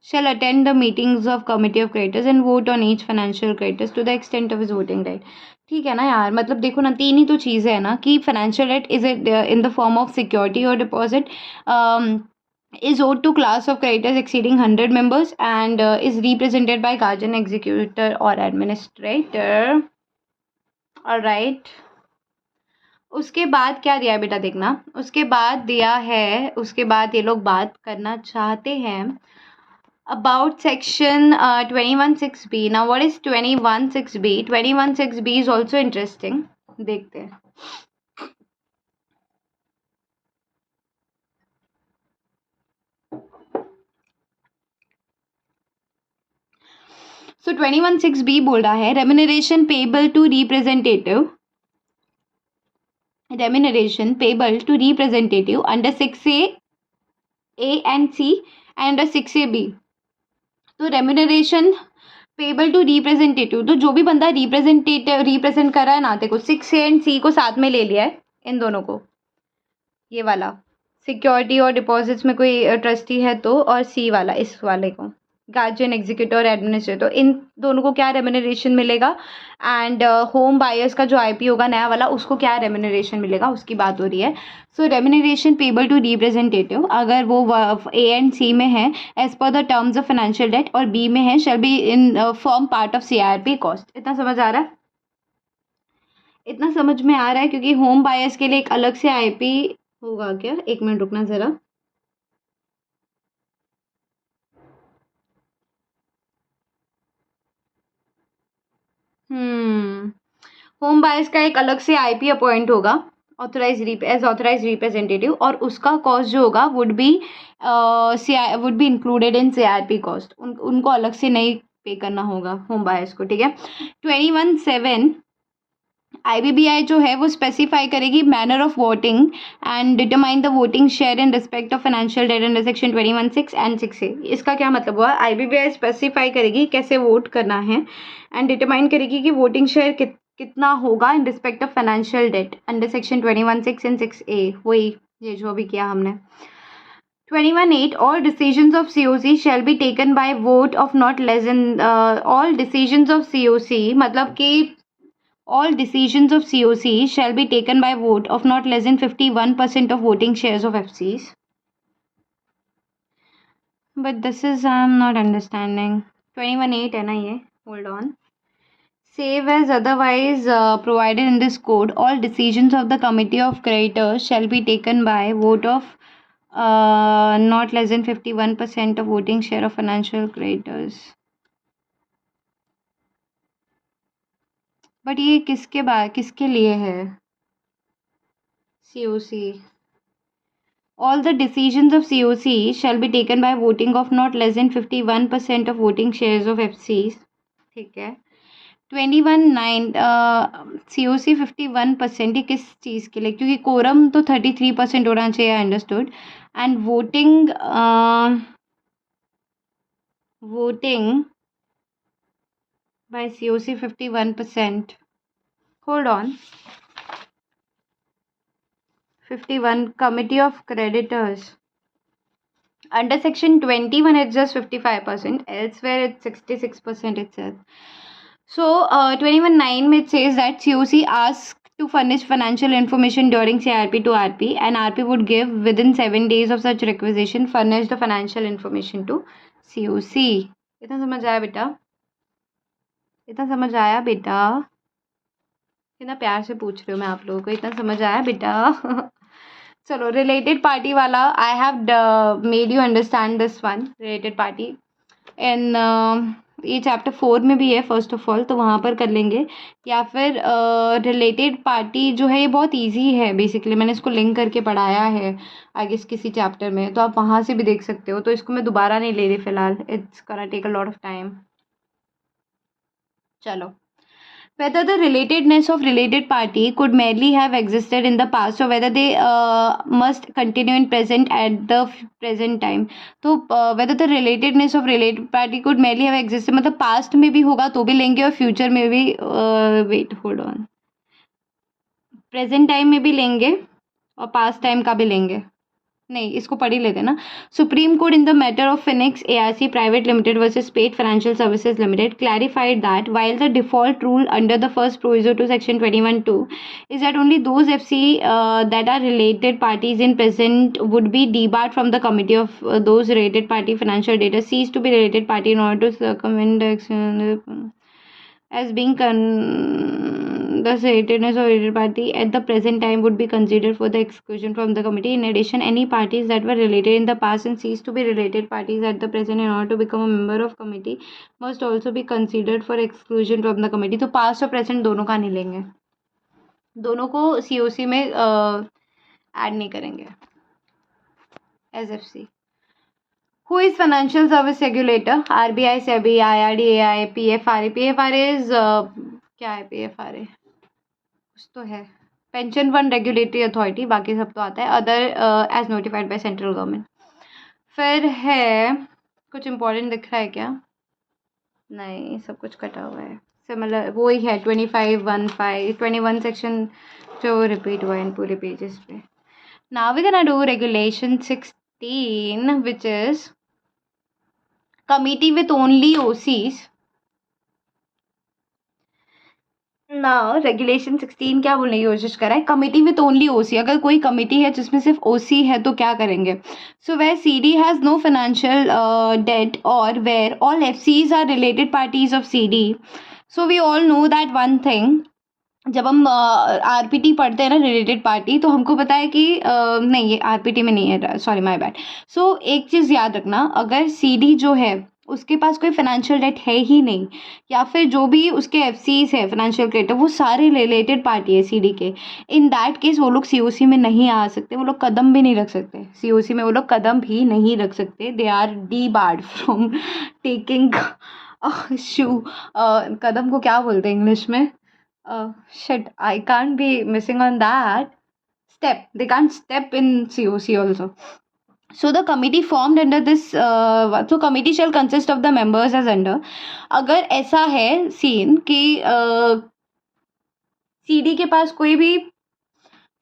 shall attend the meetings of committee of creditors and vote on each financial creditors to the extent of his voting right। ठीक है ना यार, मतलब देखो ना, तीन ही तो चीज़ें है ना कि financial debt is in the form of security और deposit, is owed to class of creditors exceeding 100 members and is represented by guardian, executor or administrator। alright, उसके बाद क्या दिया है बेटा, देखना, उसके बाद दिया है, उसके बाद ये लोग बात करना चाहते हैं about section 21(6)(b। now what is 21(6)(b)? 21(6)(b) is also interesting, देखते हैं। So 21(6)(b) बोल रहा है remuneration payable to representative under 6A and C and under 6AB। तो रेम्यूनरेशन पेबल टू रिप्रेजेंटेटिव, तो जो भी बंदा रिप्रेजेंट कर रहा है ना, देखो 6A एंड C को साथ में ले लिया है, इन दोनों को, ये वाला सिक्योरिटी और डिपॉजिट्स में कोई ट्रस्टी है तो, और C वाला इस वाले को गार्जियन, एग्जीक्यूटिव और एडमिनिस्ट्रेटर, इन दोनों को क्या रेम्यूनरेशन मिलेगा, एंड होम बायर्स का जो IP होगा नया वाला, उसको क्या रेम्यूनरेशन मिलेगा, उसकी बात हो रही है। So remuneration payable to representative अगर वो A एंड C में है as per the terms of financial debt, और B में है shall be in form part of CIRP cost. इतना समझ आ रहा है? इतना समझ में आ रहा है, क्योंकि होम बायर्स के लिए एक अलग से IP होगा क्या? एक मिनट रुकना ज़रा। होम बायर्स का एक अलग से आईपी अपॉइंट होगा ऑथराइज रिप्रेजेंटेटिव, और उसका कॉस्ट जो होगा would be included in CRP cost. उनको अलग से नहीं पे करना होगा होम बायर्स को, ठीक है। 21(7) आईबीबीआई जो है वो स्पेसिफाई करेगी manner of voting and determine the voting share in respect of financial date under section 21(6) and 6A। इसका क्या मतलब हुआ? आईबीबीआई स्पेसिफाई करेगी कैसे वोट करना है एंड डिटरमाइन करेगी कि वोटिंग शेयर कितना होगा इन respect of financial date under section 21(6) and 6A। वही ये जो भी किया हमने। 21(8) all decisions of COC shall be taken by vote of not less than all decisions of COC मतलब कि all decisions of COC shall be taken by vote of not less than 51% of voting shares of FCs. But this is I'm not understanding. 21(8) है ना ये? Hold on. Save as otherwise provided in this code, all decisions of the committee of creditors shall be taken by vote of not less than 51% of voting share of financial creditors. But ये किसके लिए है? COC. All the decisions of COC shall be taken by voting of not less than 51% of voting shares of FCs. ठीक है। 21(9) COC 51% ये किस चीज़ के लिए? क्योंकि कोरम तो 33% होना चाहिए, understood. And voting by COC 51%। Hold on. 51 committee of creditors. Under section 21 it's just 55%, elsewhere it's 66% itself. So 21(9) it says that COC asks to furnish financial information during CRP to RP, and RP would give within 7 days of such requisition furnish the financial information to COC. इतना समझ आया बेटा? कितना प्यार से पूछ रही हूँ मैं आप लोगों को, इतना समझ आया बेटा? चलो, रिलेटेड पार्टी वाला I have made you understand this one. Related party इन ये चैप्टर 4 में भी है फर्स्ट ऑफ ऑल, तो वहाँ पर कर लेंगे। या फिर रिलेटेड पार्टी जो है ये बहुत इजी है बेसिकली, मैंने इसको लिंक करके पढ़ाया है आई गेस किसी चैप्टर में, तो आप वहाँ से भी देख सकते हो। तो इसको मैं दोबारा नहीं ले रही फिलहाल, it's gonna take a lot of time. चलो, whether the relatedness of related party could merely have existed in the past or whether they must continue in present at the present time. तो whether the relatedness of related party could merely have existed मतलब past में भी होगा तो भी लेंगे और future में भी wait hold on present time में भी लेंगे और past time का भी लेंगे। नहीं, इसको पढ़ ही लेते ना। Supreme court in the matter of Phoenix ARC private limited versus स्पेट financial services limited clarified that while the default rule under the first proviso to section 21(2) is that only those FC that are related parties in present would be debarred from the committee of those related party financial data cease to be related party in order to circumvent the action as being the relatedness of related party at the present time would be considered for the exclusion from the committee. In addition, any parties that were related in the past and ceased to be related parties at the present in order to become a member of committee must also be considered for exclusion from the committee. तो past और present दोनों का नहीं लेंगे, दोनों को COC में add नहीं करेंगे as FC। Who is Financial Service Regulator? RBI, SEBI, IRDAI, PFRA. PFRA is क्या है PFRA? कुछ तो है, पेंशन फंड रेगुलेटरी अथॉरिटी, बाकी सब तो आता है। Other as notified by central government. फिर है कुछ इम्पोर्टेंट दिख रहा है क्या? नहीं, सब कुछ कटा हुआ है। सिमिलर वो ही है 21 सेक्शन जो रिपीट हुआ है इन पूरे पेजेस पे। Now we gonna do regulation 16 which is committee with only OCs. Now regulation 16 क्या बोलने की कोशिश कर रहा है? Committee with only OC। अगर कोई कमिटी है जिसमें सिर्फ OC है तो क्या करेंगे? So where CD has no financial debt और where all FCs are related parties of CD. So we all know that one thing जब हम आरपीटी पढ़ते हैं ना, रिलेटेड पार्टी, तो हमको पता है कि नहीं, ये आरपीटी में नहीं है, सॉरी माय बैड। सो एक चीज़ याद रखना, अगर सीडी जो है उसके पास कोई फाइनेंशियल डेट है ही नहीं, या फिर जो भी उसके एफसीज है फाइनेंशियल क्रेडिटर, वो सारे रिलेटेड पार्टी है सीडी के, इन दैट केस वो लोग सीओसी में नहीं आ सकते, वो लोग कदम भी नहीं रख सकते सीओसी में, वो लोग कदम भी नहीं रख सकते। They are debarred from taking शू, कदम को क्या बोलते हैं इंग्लिश में? Shit, I can't be missing on that. Step. They can't step in COC also. So the committee formed under this, so committee shall consist of the members as under. अगर ऐसा है सीन कि CD के पास कोई भी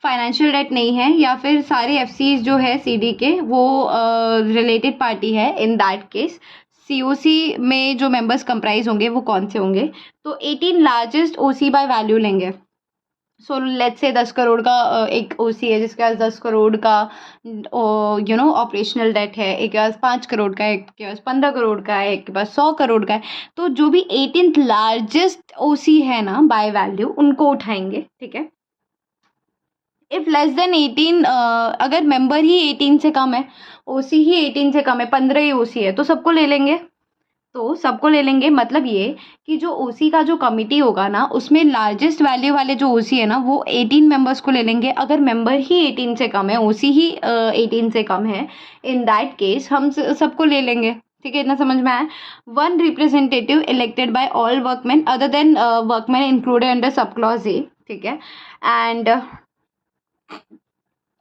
financial debt नहीं है, या फिर सारे एफसीज जो है सीडी के वो रिलेटेड पार्टी है, इन दैट केस सीओसी में जो मेंबर्स कंप्राइज होंगे वो कौन से होंगे? तो 18 लार्जेस्ट ओसी बाय वैल्यू लेंगे। सो लेट्स से 10 करोड़ का एक ओसी है जिसके पास 10 करोड़ का ऑपरेशनल डेट है, एक के पास 5 करोड़ का है, एक के पास 15 करोड़ का है, एक के पास 100 करोड़ का है। तो जो भी 18th लार्जेस्ट ओसी है ना बाय वैल्यू, उनको उठाएंगे, ठीक है। इफ़ लेस देन 18, अगर मेंबर ही 18 से कम है, ओसी ही 18 से कम है, 15 ही ओसी है, तो सबको ले लेंगे। तो सबको ले लेंगे मतलब ये कि जो ओसी का जो कमिटी होगा ना, उसमें लार्जेस्ट वैल्यू वाले जो ओसी है ना, वो 18 मेंबर्स को ले लेंगे। अगर मेंबर ही 18 से कम है, ओसी ही 18 से कम है, इन दैट केस हम सबको ले लेंगे, ठीक है। इतना समझ में आया? One representative elected by all workman other then workman included under sub clause A, ठीक है। And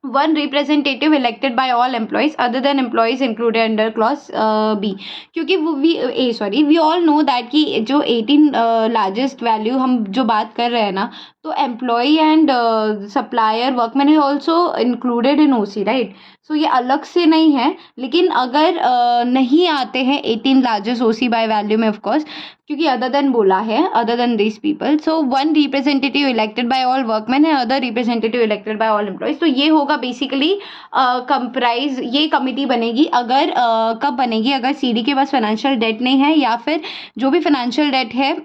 one representative elected by all employees other than employees included under clause B, क्योंकि वो we all know that कि जो 18 largest value हम जो बात कर रहे हैं ना, तो employee and supplier workman is also included in OC, right. सो ये अलग से नहीं है, लेकिन अगर नहीं आते हैं 18 लार्जेस्ट ओसी बाय वैल्यू में, ऑफकोर्स, क्योंकि अदर देन बोला है, other than this people, so one representative elected by all workman and other representative elected by all employees. तो ये होगा बेसिकली कंप्राइज, ये कमिटी बनेगी अगर कब बनेगी? अगर सीडी के पास फाइनेंशियल डेट नहीं है, या फिर जो भी फाइनेंशियल डेट है,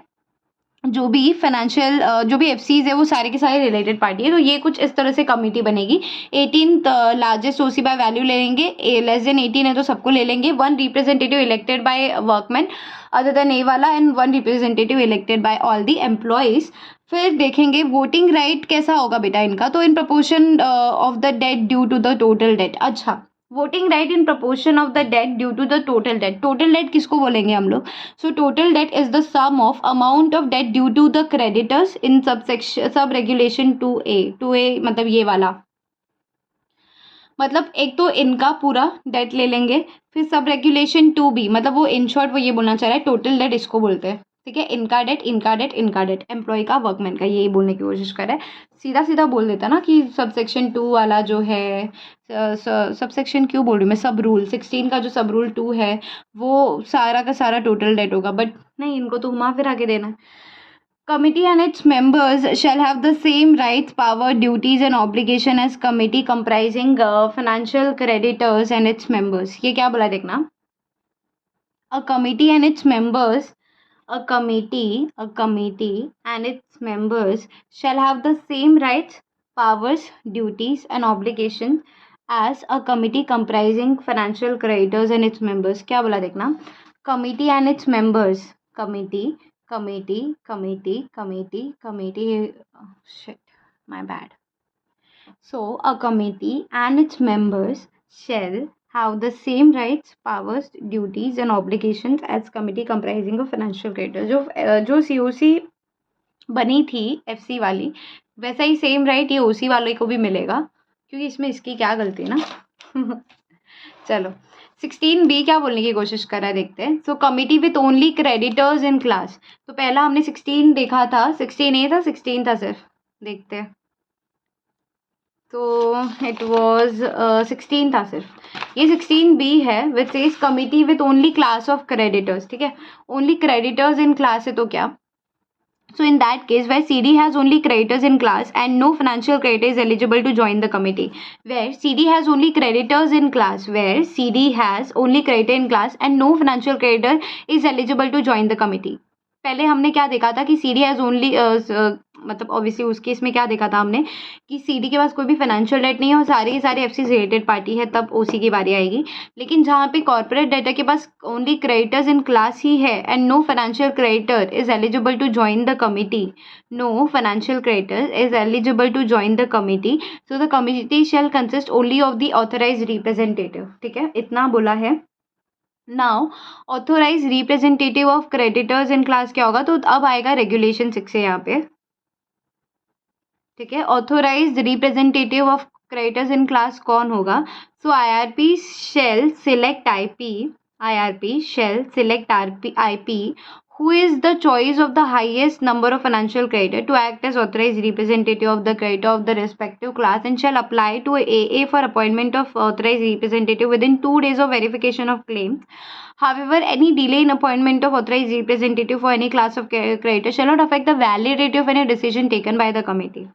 जो भी फाइनेंशियल जो भी एफसीज है, वो सारे के सारे रिलेटेड पार्टी है। तो ये कुछ इस तरह से कमिटी बनेगी। 18th largest OC by value ले लेंगे, लेस देन 18 है तो सबको ले लेंगे। One representative elected by workman other than a वाला, and one representative elected by all the employees. फिर देखेंगे वोटिंग राइट कैसा होगा बेटा इनका, तो in proportion of the debt due to the total debt. अच्छा, voting right in proportion of the debt due to the total debt. Total debt किसको बोलेंगे हम लोग? So total debt is the sum of amount of debt due to the creditors in sub regulation 2A मतलब ये वाला, मतलब एक तो इनका पूरा डेट ले लेंगे, फिर सब रेगुलेशन 2B, मतलब वो इन शॉर्ट वो ये बोलना चाह रहा है टोटल डेट इसको बोलते हैं, ठीक है। इनका डेट, इनका डेट, इनका डेट, एम्प्लॉय का, वर्कमैन का, यही बोलने की कोशिश कर रहा है। सीधा सीधा बोल देता ना कि सबसेक्शन 2 वाला जो है, सबसेक्शन क्यों बोल रही हूँ मैं, सब रूल 16 का जो सब रूल 2 है, वो सारा का सारा टोटल डेट होगा, बट नहीं, इनको तो घुमा फिरा के देना है। Committee and its members shall have the same rights, power, duties and obligation as committee comprising financial creditors and its members. ये क्या बोला देखना? A committee and its members, a committee and its members shall have the same rights, powers, duties and obligations as a committee comprising financial creditors and its members. क्या बोला देखना? Committee and its members, committee, shit, my bad. So a committee and its members shall have the same rights, powers, duties and obligations as committee comprising of financial creditors. जो COC बनी थी FC वाली, वैसा ही same right ये OC वाले को भी मिलेगा, क्योंकि इसमें इसकी क्या गलती है ना। चलो 16B क्या बोलने की कोशिश कर रहा है देखते हैं। So committee with only creditors in class. तो पहला हमने 16 देखा था, 16A था, 16 था सिर्फ, देखते हैं। तो इट वाज 16 था सिर्फ। ये 16B है which is committee with only class of creditors, ठीक है। ओनली क्रेडिटर्स इन क्लास है तो क्या? So in that case, where CD has only creditors in class and no financial creditor is eligible to join the committee. Where CD has only creditors in class, where CD has only creditor in class and no financial creditor is eligible to join the committee. पहले हमने क्या देखा था कि CD has only मतलब obviously उस case में क्या देखा था हमने कि सीडी के पास कोई भी फाइनेंशियल डेट नहीं है और सारे के सारे एफसी रिलेटेड पार्टी है, तब ओसी की बारी आएगी। लेकिन जहाँ पे कॉर्पोरेट डेटर के पास ओनली क्रेडिटर्स इन क्लास ही है and no financial creditor is eligible to join the committee, no financial creditor is eligible to join the committee, so the committee shall consist only of the authorise representative. ठीक है, इतना बोला है। Now authorise representative of creditors in class क्या होगा, तो अब आएगा रेगुलेशन 6 है यहाँ पे। ठीक है, authorised representative of creditors in class कौन होगा, सो IRP shall select IP, IRP shall select IP who is the choice of the highest number of financial creditor to act as authorized representative of the creditor of the respective class and shall apply to AA for appointment of authorized representative within 2 days of verification of claims. However, any delay in appointment of authorized representative for any class of creditor shall not affect the validity of any decision taken by the committee.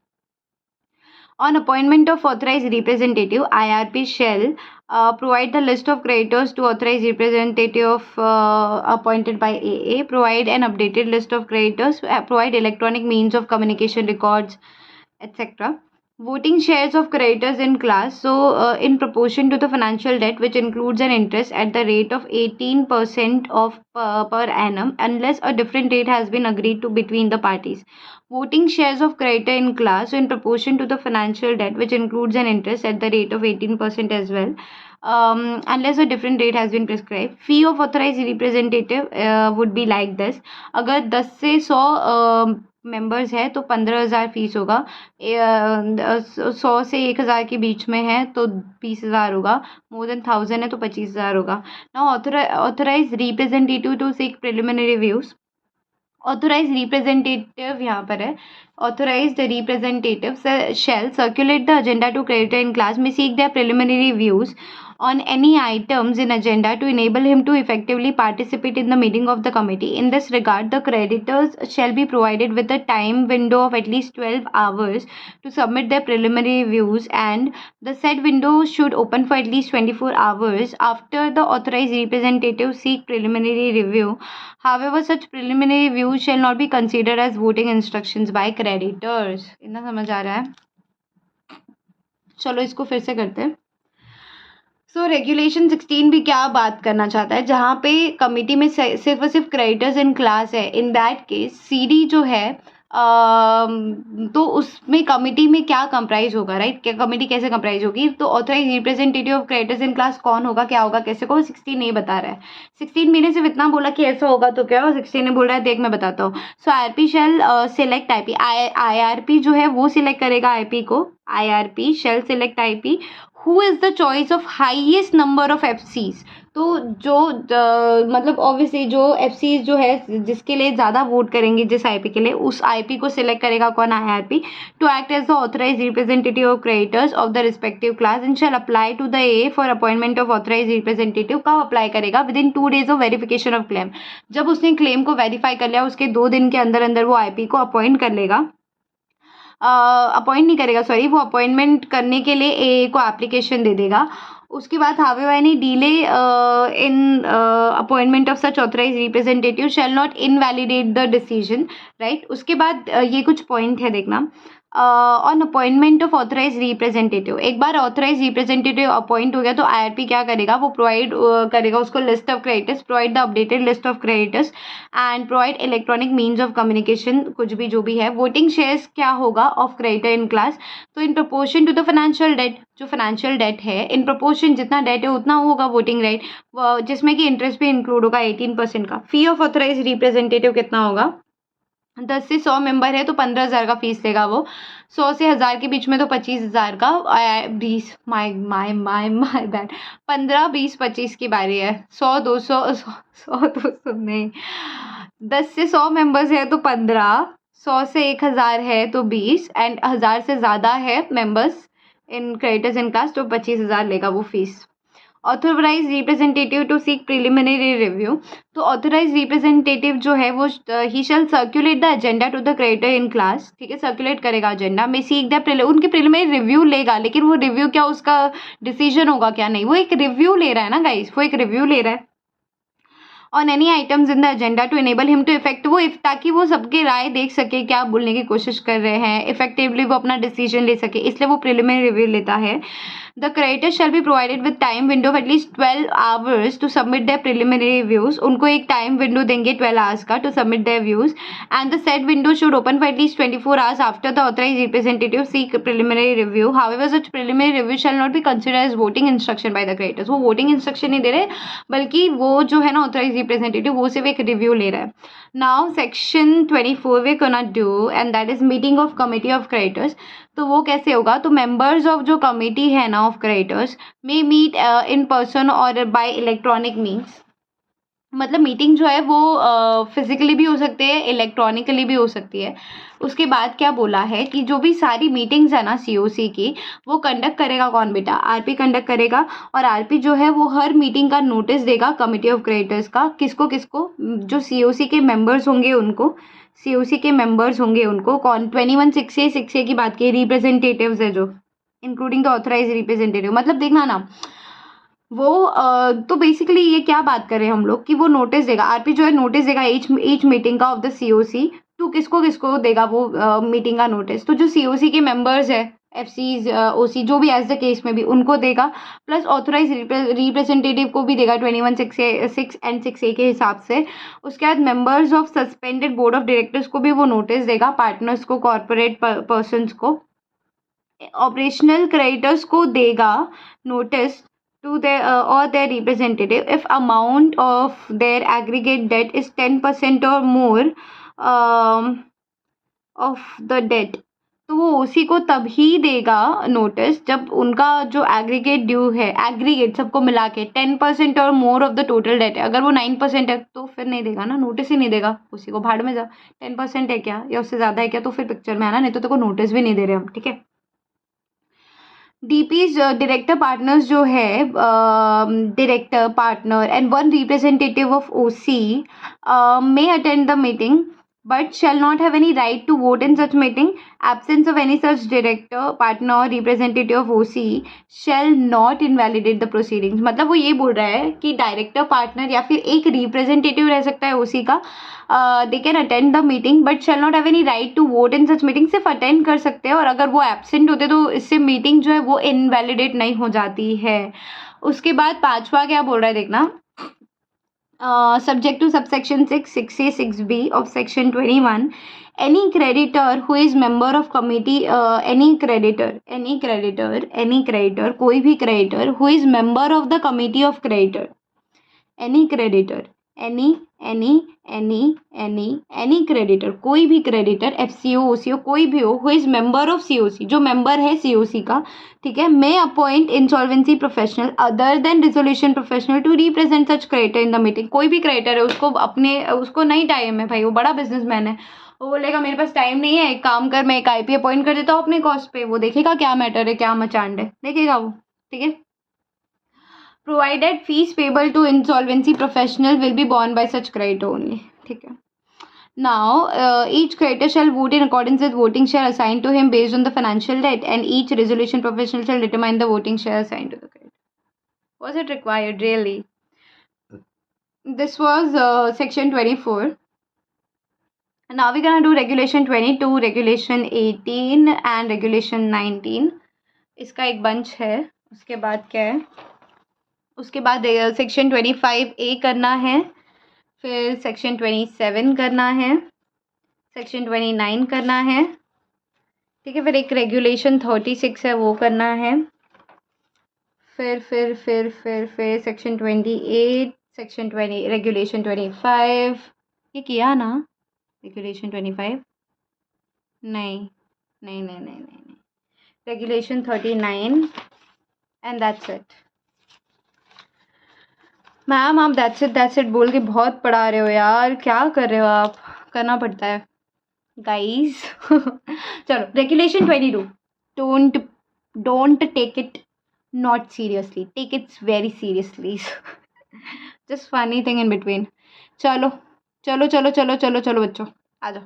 On appointment of authorized representative, IRP shall provide the list of creditors to authorized representative appointed by AA, provide an updated list of creditors, provide electronic means of communication records, etc. Voting shares of creditors in class, so in proportion to the financial debt, which includes an interest at the rate of 18% of per annum, unless a different rate has been agreed to between the parties. Voting shares of creditor in class, so in proportion to the financial debt, which includes an interest at the rate of 18% as well, unless a different rate has been prescribed. Fee of authorized representative would be like this. अगर 10 से 100 members है तो 15,000 fees होगा, 100 से 1,000 के बीच में है तो 20,000 होगा, मोर देन 1,000 है तो 25,000 होगा। Now authorise representative to seek preliminary views, authorise representative यहाँ पर है, authorised representative shall circulate the agenda to creditor in class, may seek their preliminary views on any items in agenda to enable him to effectively participate in the meeting of the committee. In this regard, the creditors shall be provided with a time window of at least 12 hours to submit their preliminary views, and the said window should open for at least 24 hours after the authorized representative seek preliminary review. However, such preliminary views shall not be considered as voting instructions by creditors. इतना समझ आ रहा है? चलो इसको फिर से करते हैं। सो रेगुलेशन 16 भी क्या बात करना चाहता है, जहाँ पे कमिटी में सिर्फ और सिर्फ क्रेडिटर्स इन क्लास है, इन दैट केस सीडी जो है तो उसमें कमिटी में क्या कंप्राइज होगा, राइट? क्या कमिटी कैसे कंप्राइज होगी, तो authorise representative of creditors in class कौन होगा, क्या होगा, कैसे को 16 नहीं बता रहा है। 16 मैंने सिर्फ इतना बोला कि ऐसा होगा तो क्या, 16 ने बोल रहा है देख मैं बताता हूँ। So IRP shall select IP, IRP जो है वो सिलेक्ट करेगा आईपी को, IRP shall select IP who is the choice of highest number of FCs, तो जो मतलब ऑब्वियसली जो एफसीज जो है जिसके लिए ज़्यादा वोट करेंगे जिस आईपी के लिए, उस आईपी को सिलेक्ट करेगा कौन, IRP, to act as the authorise representative of creditors of the respective class and shall apply to the A for appointment of authorise representative. कब अप्लाई करेगा, within 2 days of verification of claim, जब उसने claim को verify कर लिया उसके 2 दिन के अंदर अंदर वो आईपी को अपॉइंट कर लेगा, अपॉइंट नहीं करेगा सॉरी, वो अपॉइंटमेंट करने के लिए ए को एप्लीकेशन दे देगा। उसके बाद however any delay in appointment of such authorise representative shall not invalidate the decision, right? उसके बाद ये कुछ पॉइंट है देखना। On appointment of authorise representative, एक बार ऑथराइज रिप्रेजेंटेटिव अपॉइंट हो गया तो आईआरपी क्या करेगा, वो प्रोवाइड करेगा उसको list of creditors, provide the updated list of creditors and provide electronic means of communication, कुछ भी जो भी है। वोटिंग शेयर्स क्या होगा ऑफ क्रेडिटर इन क्लास, तो in proportion to the financial debt, जो फाइनेंशियल डेट है इन प्रोपोर्शन जितना डेट है उतना होगा वोटिंग राइट, जिसमें कि इंटरेस्ट भी इंक्लूड होगा 18% का। फी ऑफ ऑथराइज रिप्रेजेंटेटिव कितना होगा, 10 से 100 मेंबर है तो 15,000 का फीस लेगा वो, 100 से 1,000 के बीच में तो 25,000 का, 20 माय बैड 15, 20, 25 की बारी है, 100, 200, 100, 200 नहीं, 10 से 100 मेंबर्स है तो 15, 100 से 1,000 है तो 20 एंड 1,000 से ज़्यादा है members in creditors in class तो 25,000 लेगा वो fees. Authorised representative to seek preliminary review, तो ऑथोराइज रिप्रेजेंटेटिव जो है वो ही shall circulate the agenda to the creditor in class, ठीक है, सर्कुलेट करेगा एजेंडा में, सीक द उनके प्रिलिमिनरी रिव्यू लेगा, लेकिन वो रिव्यू क्या उसका डिसीजन होगा क्या, नहीं, वो एक रिव्यू ले रहा है ना गाइस, वो एक रिव्यू ले रहा है। On any items in the agenda to enable him to effect, वो ताकि वो सबके राय देख सके, क्या बोलने की कोशिश कर रहे हैं, इफेक्टिवली वो अपना डिसीजन ले सके, इसलिए वो प्रिलिमिनरी रिव्यू लेता है. The creditor shall be provided with time window of at least 12 hours to submit their preliminary reviews. उनको एक टाइम विंडो देंगे 12 आवर्स का to submit their views, and the set window should open for at least 24 hours after the authorised representative seek preliminary review. However such preliminary review shall not be considered as voting instruction by the creditors. वो voting instruction नहीं दे रहे, बल्कि वो जो है ना authorise representative, वो सिर्फ एक रिव्यू ले रहा है. Now section 24 way gonna do, and that is meeting of committee of creators. तो वो कैसे होगा, तो मेंबर्स ऑफ जो कमिटी है ना of creditors may meet in person or by electronic means. मतलब मीटिंग जो है वो फिजिकली भी हो सकती है, इलेक्ट्रॉनिकली भी हो सकती है. उसके बाद क्या बोला है कि जो भी सारी मीटिंग्स है ना सीओसी की, वो कंडक्ट करेगा कौन बेटा, आरपी कंडक्ट करेगा. और आरपी जो है वो हर मीटिंग का नोटिस देगा कमिटी ऑफ क्रिएटर्स का. किसको किसको, जो सीओसी के मेंबर्स होंगे उनको, सीओसी के मेंबर्स होंगे उनको. कौन, 21 6A की बात की, रिप्रेजेंटेटिव्स है जो, इंक्लूडिंग द ऑथराइज रिप्रेजेंटेटिव. मतलब देखना ना, वो तो बेसिकली ये क्या बात कर रहे हैं हम लोग कि वो नोटिस देगा, आरपी जो है नोटिस देगा ईच मीटिंग का ऑफ द सीओसी. टू किसको किसको देगा वो मीटिंग का नोटिस, तो जो सीओसी के मेंबर्स है, एफसीज, ओसी, जो भी एज द केस में भी, उनको देगा. प्लस ऑथराइज रिप्रेजेंटेटिव को भी देगा 21 6 के हिसाब से. उसके बाद members of suspended board of directors को भी वो नोटिस देगा, पार्टनर्स को, कॉर्पोरेट पर्सनस को. ऑपरेशनल क्रेडिटर्स को देगा notice to their or their representative if amount of their aggregate debt is 10% or more of the debt. तो वो उसी को तभी देगा नोटिस जब उनका जो एग्रीगेट ड्यू है, एग्रीगेट सबको मिला के 10% और more of the total date है. अगर वो 9% है तो फिर नहीं देगा ना, नोटिस ही नहीं देगा, उसी को भाड़ में जा. 10% है क्या या उससे ज़्यादा है क्या, तो फिर पिक्चर में आना, नहीं तो तेरे को नोटिस भी नहीं दे रहे हम. ठीक है. डीपीज डायरेक्टर पार्टनर्स जो है, director partner and one representative of OC may attend the meeting but shall not have any right to vote in such meeting. Absence of any such director, partner or representative of OC shall not invalidate the proceedings. मतलब वो ये बोल रहा है कि director, partner या फिर एक रिप्रेजेंटेटिव रह सकता है ओसी का, they can attend the meeting but shall not have any right to vote in such meeting. सिर्फ अटेंड कर सकते हैं, और अगर वो एब्सेंट होते तो इससे मीटिंग जो है वो इनवैलिडेट नहीं हो जाती है. उसके बाद पांचवा क्या बोल रहा है देखना, subject to subsection 6A 6B of section 21, any creditor who is member of committee, any creditor कोई भी creditor who is member of the committee of creditor, any creditor, any creditor, कोई भी creditor, FCO OCO कोई भी हो, who is member of COC, जो member है COC का, ठीक है, may appoint insolvency professional other than resolution professional to represent such creditor in the meeting. कोई भी creditor है, उसको नहीं टाइम है भाई, वो बड़ा बिजनेसमैन है, वो बोलेगा मेरे पास टाइम नहीं है, एक काम कर, मैं एक IP अपॉइंट कर देता हूँ अपने कॉस्ट पे. वो देखेगा क्या मैटर है, क्या मचांड है, देखेगा वो. ठीक है. Provided fees payable to insolvency professional will be borne by such creditor only. ठीक है. Now, each creditor shall vote in accordance with voting share assigned to him based on the financial debt, and each resolution professional shall determine the voting share assigned to the creditor. Was it required really? This was section 24. Now we're gonna do regulation 22, regulation 18 and regulation 19. इसका एक bunch है. उसके बाद क्या है, उसके बाद section 25A करना है, फिर सेक्शन 27 करना है, सेक्शन 29 करना है. ठीक है. फिर एक रेगुलेशन 36 है वो करना है. फिर सेक्शन 28, सेक्शन 20, रेगुलेशन 25 ये किया ना, रेगुलेशन 25 नहीं, regulation 39 and that's it. Ma'am आप दैट्स इट बोल के बहुत पढ़ा रहे हो यार, क्या कर रहे हो आप, करना पड़ता है गाइस. चलो regulation 22, don't take it not seriously, take it's very seriously. Just funny thing in between. चलो बच्चों आ जाओ.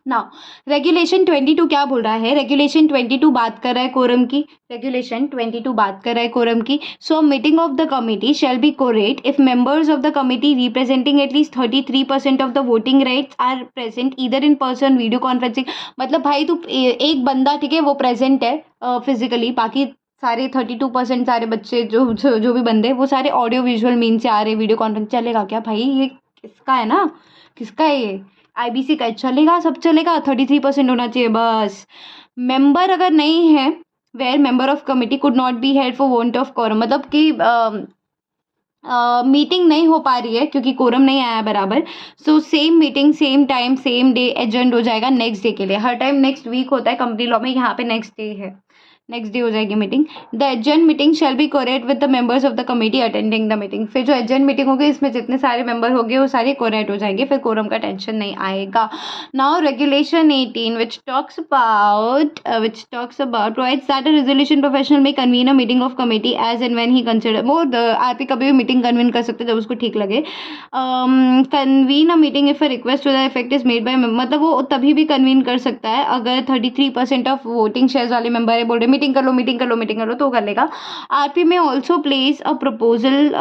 नाउ रेगुलेशन 22 क्या बोल रहा है? रेगुलेशन 22 बात कर रहा है कोरम की। रेगुलेशन 22 बात कर रहा है कोरम की। So meeting of the committee shall be quorate if members of the committee representing at least 33% of the voting rights are present either in person video conferencing. मतलब भाई तू एक बंदा ठीक है वो प्रेजेंट है फिजिकली, बाकी सारे 32% सारे बच्चे जो भी बंदे वो सारे ऑडियो विजुअल मीन से आ रहे, वीडियो कॉन्फ्रेंस चलेगा क्या भाई? ये किसका है ना, किसका है ये? आईबीसी का चलेगा, सब चलेगा, 33% होना चाहिए बस। मेंबर अगर नहीं है, where member of committee could not be held for want of quorum, मतलब कि मीटिंग नहीं हो पा रही है क्योंकि कोरम नहीं आया बराबर। So same meeting same time same day adjourned हो जाएगा नेक्स्ट डे के लिए। हर टाइम नेक्स्ट वीक होता है कंपनी लॉ में, यहाँ पे नेक्स्ट डे है, नेक्स्ट डे हो जाएगी meeting. The adjourned meeting shall be quorate with the members of the committee attending the meeting. फिर जो एजेंट मीटिंग होगी इसमें जितने सारे मेंबर होंगे वो सारे कोरेट हो जाएंगे, फिर कोरम का टेंशन नहीं आएगा। Now regulation 18 which talks about provides that a resolution professional may convene a meeting of committee as and when he consider, वो आरपी कभी भी मीटिंग कन्वीन कर सकते जब उसको ठीक लगे। Convene a meeting if a request to the effect is made by, मतलब वो तभी भी कन्वीन कर सकता है अगर 33% ऑफ वोटिंग शेयर्स वाले मेंबर है, बोल रहे मीटिंग कर लो मीटिंग कर लो मीटिंग कर लो तो कर लेगा। आरपी में also place a proposal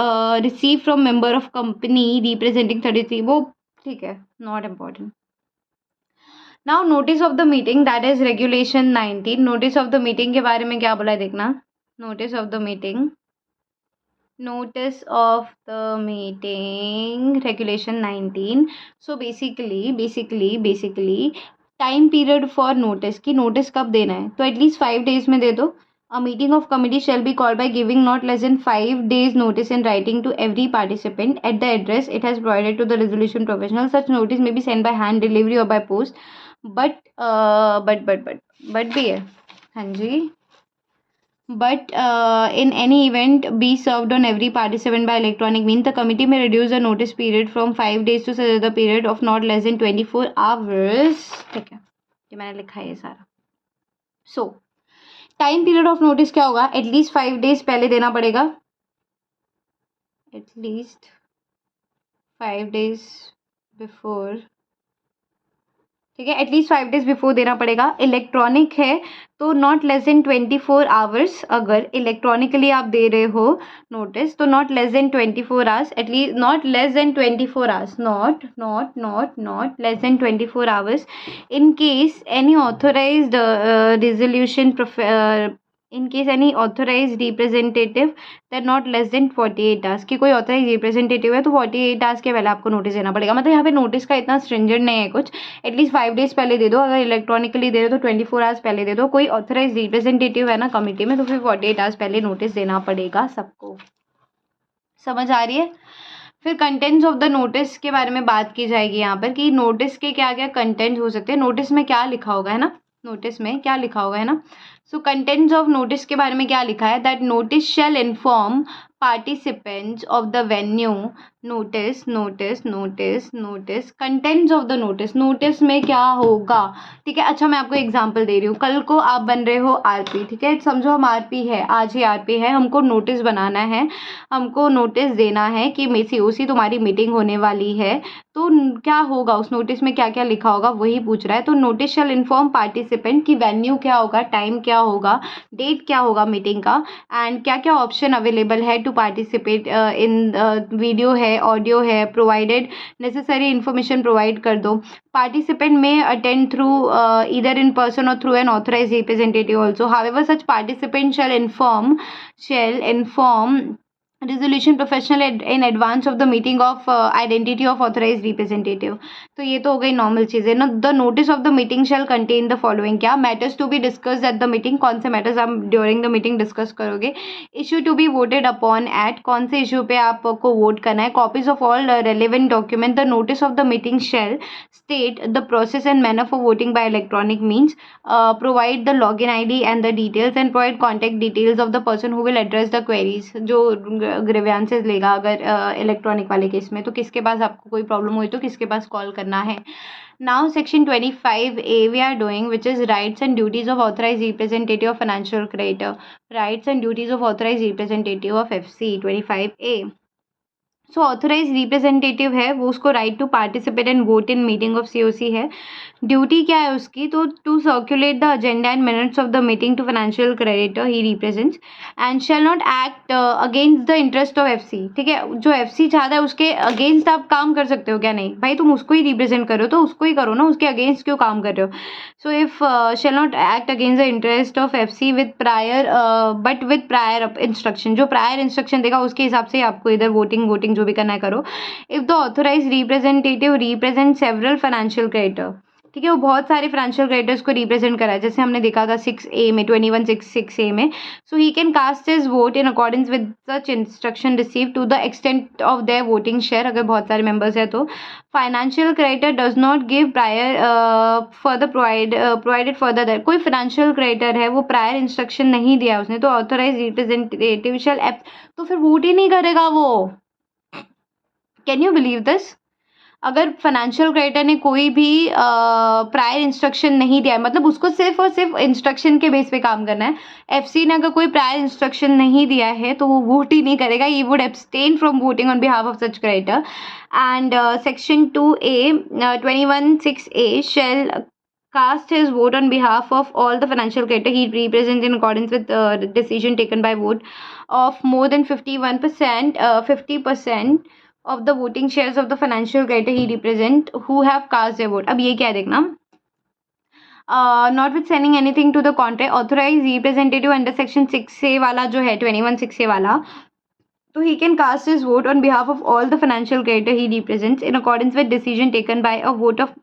receive from member of company representing 33, वो ठीक है, not important. Now notice of the meeting that is regulation 19। Notice of the meeting के बारे में क्या बोला है देखना। Notice of the meeting, notice of the meeting regulation 19। so basically time period for notice की नोटिस कब देना है, तो एटलीस्ट 5 days में दे दो। A meeting of committee shall be called by giving not less then 5 days notice in writing to every participant at the address it has provided to the resolution professional। such notice may be sent by hand delivery or by post, but भी है, हाँ जी, but in any event be served on every participant by electronic means। the committee may reduce the notice period from 5 days to the period of not less than 24 hours। ठीक है, ये मैंने लिखा है ये सारा। सो टाइम पीरियड ऑफ नोटिस क्या होगा? एटलीस्ट 5 days पहले देना पड़ेगा, एटलीस्ट 5 days बिफोर, ठीक है, एटलीस्ट 5 days बिफोर देना पड़ेगा। इलेक्ट्रॉनिक है तो नॉट लेस देन 24 आवर्स, अगर इलेक्ट्रॉनिकली आप दे रहे हो नोटिस तो not less than 24 hours, at least not less than 24 hours, not less than 24 hours. In case any authorised resolution in case any authorise representative that not less than 48 hours, कि कोई authorise representative है तो 48 hours के पहले आपको notice देना पड़ेगा। मतलब यहाँ पे नोटिस का इतना स्ट्रिंजेंट नहीं है कुछ, एटलीस्ट 5 days पहले दे दो, अगर इलेक्ट्रॉनिकली दे रहे हो तो 24 आवर्स पहले दे दो। कोई ऑथराइज रिप्रेजेंटेटिव है ना कमिटी में तो फिर 48 आवर्स पहले नोटिस देना पड़ेगा सबको। समझ आ रही है? फिर कंटेंट्स ऑफ द नोटिस के बारे में बात की जाएगी यहाँ पर कि नोटिस के क्या क्या कंटेंट हो सकते हैं, नोटिस में क्या लिखा होगा, है ना, नोटिस में क्या लिखा होगा, है ना। सो कंटेंट्स ऑफ नोटिस के बारे में क्या लिखा है, that notice shall inform participants of the venue। Notice contents of the notice, notice में क्या होगा, ठीक है। अच्छा मैं आपको एग्जांपल दे रही हूँ, कल को आप बन रहे हो आरपी, ठीक है, समझो हम आरपी है, आज ही आरपी है, हमको नोटिस बनाना है, हमको नोटिस देना है कि सीओसी तुम्हारी मीटिंग होने वाली है, तो क्या होगा उस नोटिस में क्या क्या लिखा होगा वही पूछ रहा है। तो नोटिस शैल इन्फॉर्म पार्टिसिपेंट की वेन्यू क्या होगा, टाइम क्या होगा, डेट क्या होगा मीटिंग का, एंड क्या क्या ऑप्शन अवेलेबल है टू पार्टिसिपेट इन, वीडियो है, ऑडियो है, प्रोवाइडेड नेसेसरी इन्फॉर्मेशन प्रोवाइड कर दो। पार्टिसिपेंट में attend through either in person और through an authorised representative also. However such participant shall inform resolution professional in advance of the meeting of identity of authorized representative। तो ये तो हो गई normal चीज़ें ना। The notice of the meeting shall contain the following, क्या matters to be discussed at the meeting, कौन से मैटर्स आप ड्यूरिंग द मीटिंग डिस्कस करोगे। Issue to be voted upon at, कौन से इशू पे आपको वोट करना है। Copies of all relevant document. The notice of the meeting shall state the process and manner for voting by electronic means, provide the login ID and the details and provide contact details of the person who will address the queries। जो grievances लेगा अगर electronic वाले case में, तो किसके पास आपको कोई problem हुई तो किसके पास कॉल करना है। Now section 25A we are doing which is rights and duties of authorise representative of financial creditor. Rights and duties of authorise representative of FC 25A। So authorise representative है वो उसको right to participate and vote in meeting of COC है। Duty क्या है उसकी, तो to circulate the agenda and minutes of the meeting to financial creditor he represents and shall not act against the interest of FC. ठीक है, जो FC चाहता है उसके अगेंस्ट आप काम कर सकते हो क्या? नहीं भाई, तुम उसको ही रिप्रेजेंट करो तो उसको ही करो ना, उसके अगेंस्ट क्यों काम कर रहे हो? So if shell not act against the interest of FC with prior but with prior instruction, जो प्रायर इंस्ट्रक्शन देगा उसके हिसाब से आपको इधर वोटिंग जो भी करना है करो। If the authorise representative represent several financial creditor, ठीक है, वो बहुत सारे फाइनेंशियल क्रेडिटर्स को रिप्रेजेंट करा है, जैसे हमने देखा था 6A में 2166A में। So he can cast his vote in accordance with such instruction receive to the extent of their voting share, अगर बहुत सारे मेंबर्स है तो। Financial creditor does not give prior further provided further that, कोई financial creditor है वो prior instruction नहीं दिया उसने, तो ऑथोराइज रिप्रेजेंटेटिव शैल तो फिर वोट ही नहीं करेगा वो। Can you believe this? अगर फाइनेंशियल क्रेडिटर ने कोई भी प्रायर इंस्ट्रक्शन नहीं दिया है, मतलब उसको सिर्फ और सिर्फ इंस्ट्रक्शन के बेस पे काम करना है, एफसी ने अगर कोई प्रायर इंस्ट्रक्शन नहीं दिया है तो वो वोट ही नहीं करेगा, he would abstain from voting on behalf of such creditor. And section 2A 21(6)(a) shall cast his vote on behalf of all the financial creditor he represents in accordance with the decision taken by vote of more than 51%, 50% of the voting shares of the financial creditor he represent who have cast their vote. अब ये क्या है देखना, notwithstanding anything to the contrary, authorized representative under section 6A वाला जो है 21(6)(a) वाला, तो he can cast his vote on behalf of all the financial creditor he represents in accordance with decision taken by a vote of,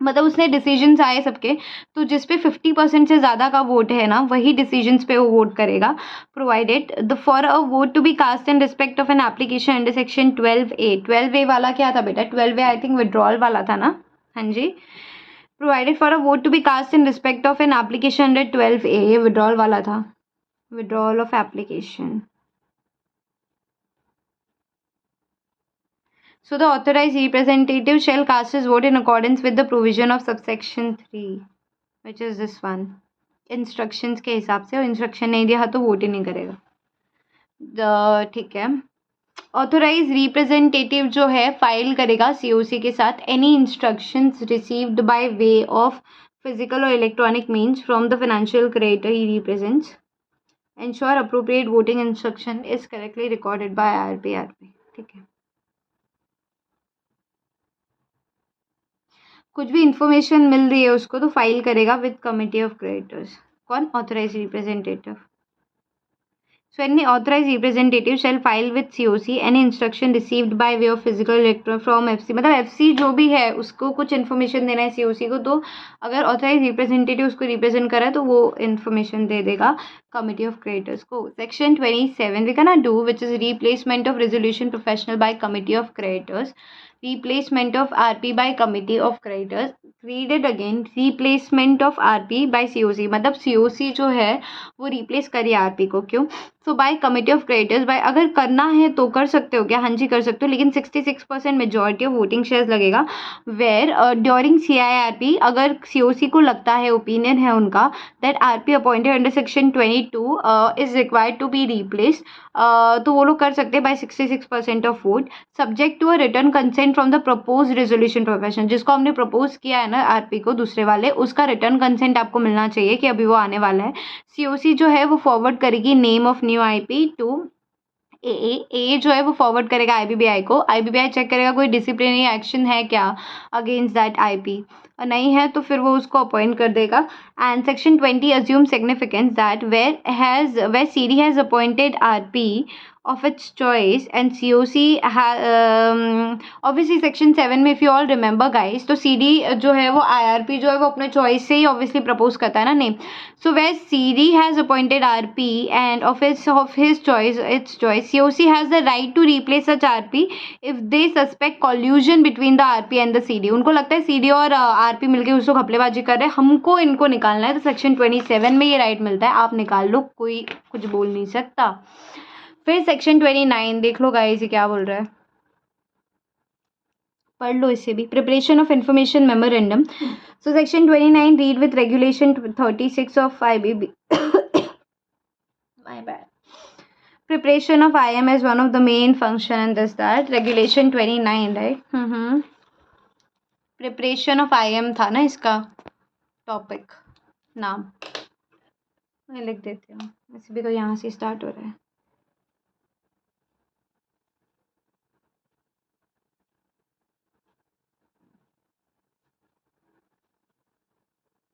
मतलब उसने decisions आए सबके, तो जिस पे 50% से ज़्यादा का वोट है ना वही डिसीजंस पे वो वोट करेगा। Provided the for a vote to be cast in respect of an application under section 12A, 12A वाला क्या था बेटा? 12A आई थिंक विड्रॉल वाला था ना, हाँ जी। Provided for a vote to be cast in respect of an application under 12A, ये विड्रॉल वाला था, withdrawal of application. So the authorized representative shall cast his vote in accordance with the provision of subsection 3, which is this one. Instructions के हिसाब से, और instruction नहीं दिया तो वोट ही नहीं करेगा। ठीक है, ऑथोराइज रिप्रेजेंटेटिव जो है फाइल करेगा सीओसी के साथ any instructions received by way of physical और electronic means from the financial creditor he represents, ensure appropriate voting instruction is correctly recorded by RP. ठीक है, कुछ भी इंफॉर्मेशन मिल रही है उसको तो फाइल करेगा विद कमिटी ऑफ क्रेडिटर्स। कौन? Authorise representative. So any authorise representative shall file with COC any instruction received by way of physical electron from FC, मतलब एफसी जो भी है उसको कुछ इन्फॉर्मेशन देना है सीओसी को, तो अगर ऑथराइज रिप्रेजेंटेटिव उसको रिप्रेजेंट करा तो वो इन्फॉर्मेशन दे देगा कमिटी ऑफ क्रेडिटर्स को। Section 27 we can do which is replacement of resolution professional by committee of creditors, replacement of RP by committee of creditors, read it again, replacement of RP by COC, मतलब COC जो है वो replace करिए RP को, क्यों? So by committee of creditors, by अगर करना है तो कर सकते हो क्या? हाँ जी कर सकते हो, लेकिन 66% मेजॉरिटी ऑफ वोटिंग शेयर्स लगेगा। वेयर ड्यूरिंग CIRP अगर COC को लगता है, ओपिनियन है उनका that RP appointed under section 22 is required to be replace, तो वो लोग कर सकते हैं by 66% of vote, subject to a written consent from the propose resolution profession, जिसको हमने प्रपोज किया है ना आरपी को दूसरे वाले, उसका रिटर्न कंसेंट आपको मिलना चाहिए कि अभी वो आने वाला है। सीओसी जो है वो फॉरवर्ड करेगी name of new IP to A जो है वो फॉरवर्ड करेगा आईबीबीआई को, आईबीबीआई चेक करेगा कोई डिसिप्लिनरी एक्शन है क्या अगेंस्ट दैट आईपी, और नहीं है तो फिर वो उसको अपॉइंट कर देगा। And section 20 assume significance that where CD has appointed RP of its choice and COC obviously section 7 में if you all remember guys, तो CD जो है वो IRP जो है वो अपने choice से ही obviously propose करता है ना name, so where CD has appointed RP and of his choice, its choice, COC has the right to replace such RP if they suspect collusion between the RP and the CD, उनको लगता है CD और RP मिलके उसको घपलेबाजी कर रहे हैं, हमको इनको निकालना है, तो सेक्शन 27 में ये राइट मिलता है, आप निकाल लो, कोई कुछ बोल नहीं सकता। फिर सेक्शन 29 देख लो गाइस, ये क्या बोल रहा है, पढ़ लो इसे भी, preparation of information memorandum. So section 29 read with regulation 36 of IBB my bad, preparation of IM is one of the main function in this that regulation 29 right। Preparation of IM था ना इसका टॉपिक नाम, मैं लिख देती हूँ, वैसे भी तो यहाँ से स्टार्ट हो रहा है।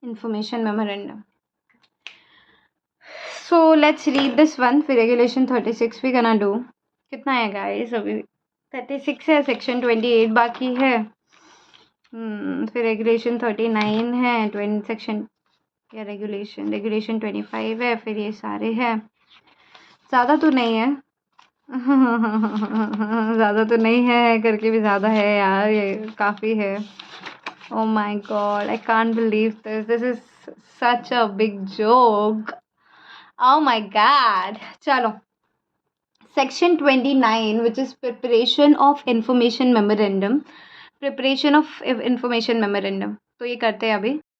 Information memorandum. So let's read this one, फिर रेगुलेशन 36 भी करना डू। कितना है गाइस, अभी 36 है, सेक्शन 28 बाकी है। फिर रेगुलेशन 39 है, 20 सेक्शन या रेगुलेशन 25 है, फिर ये सारे हैं। ज़्यादा तो नहीं है ज़्यादा तो नहीं है करके भी ज़्यादा है यार, ये काफ़ी है। Oh my god, I can't believe this. This is such a big joke. Oh my god. चलो, Section 29, which is preparation of information memorandum. Preparation of information memorandum, तो ये करते हैं अभी।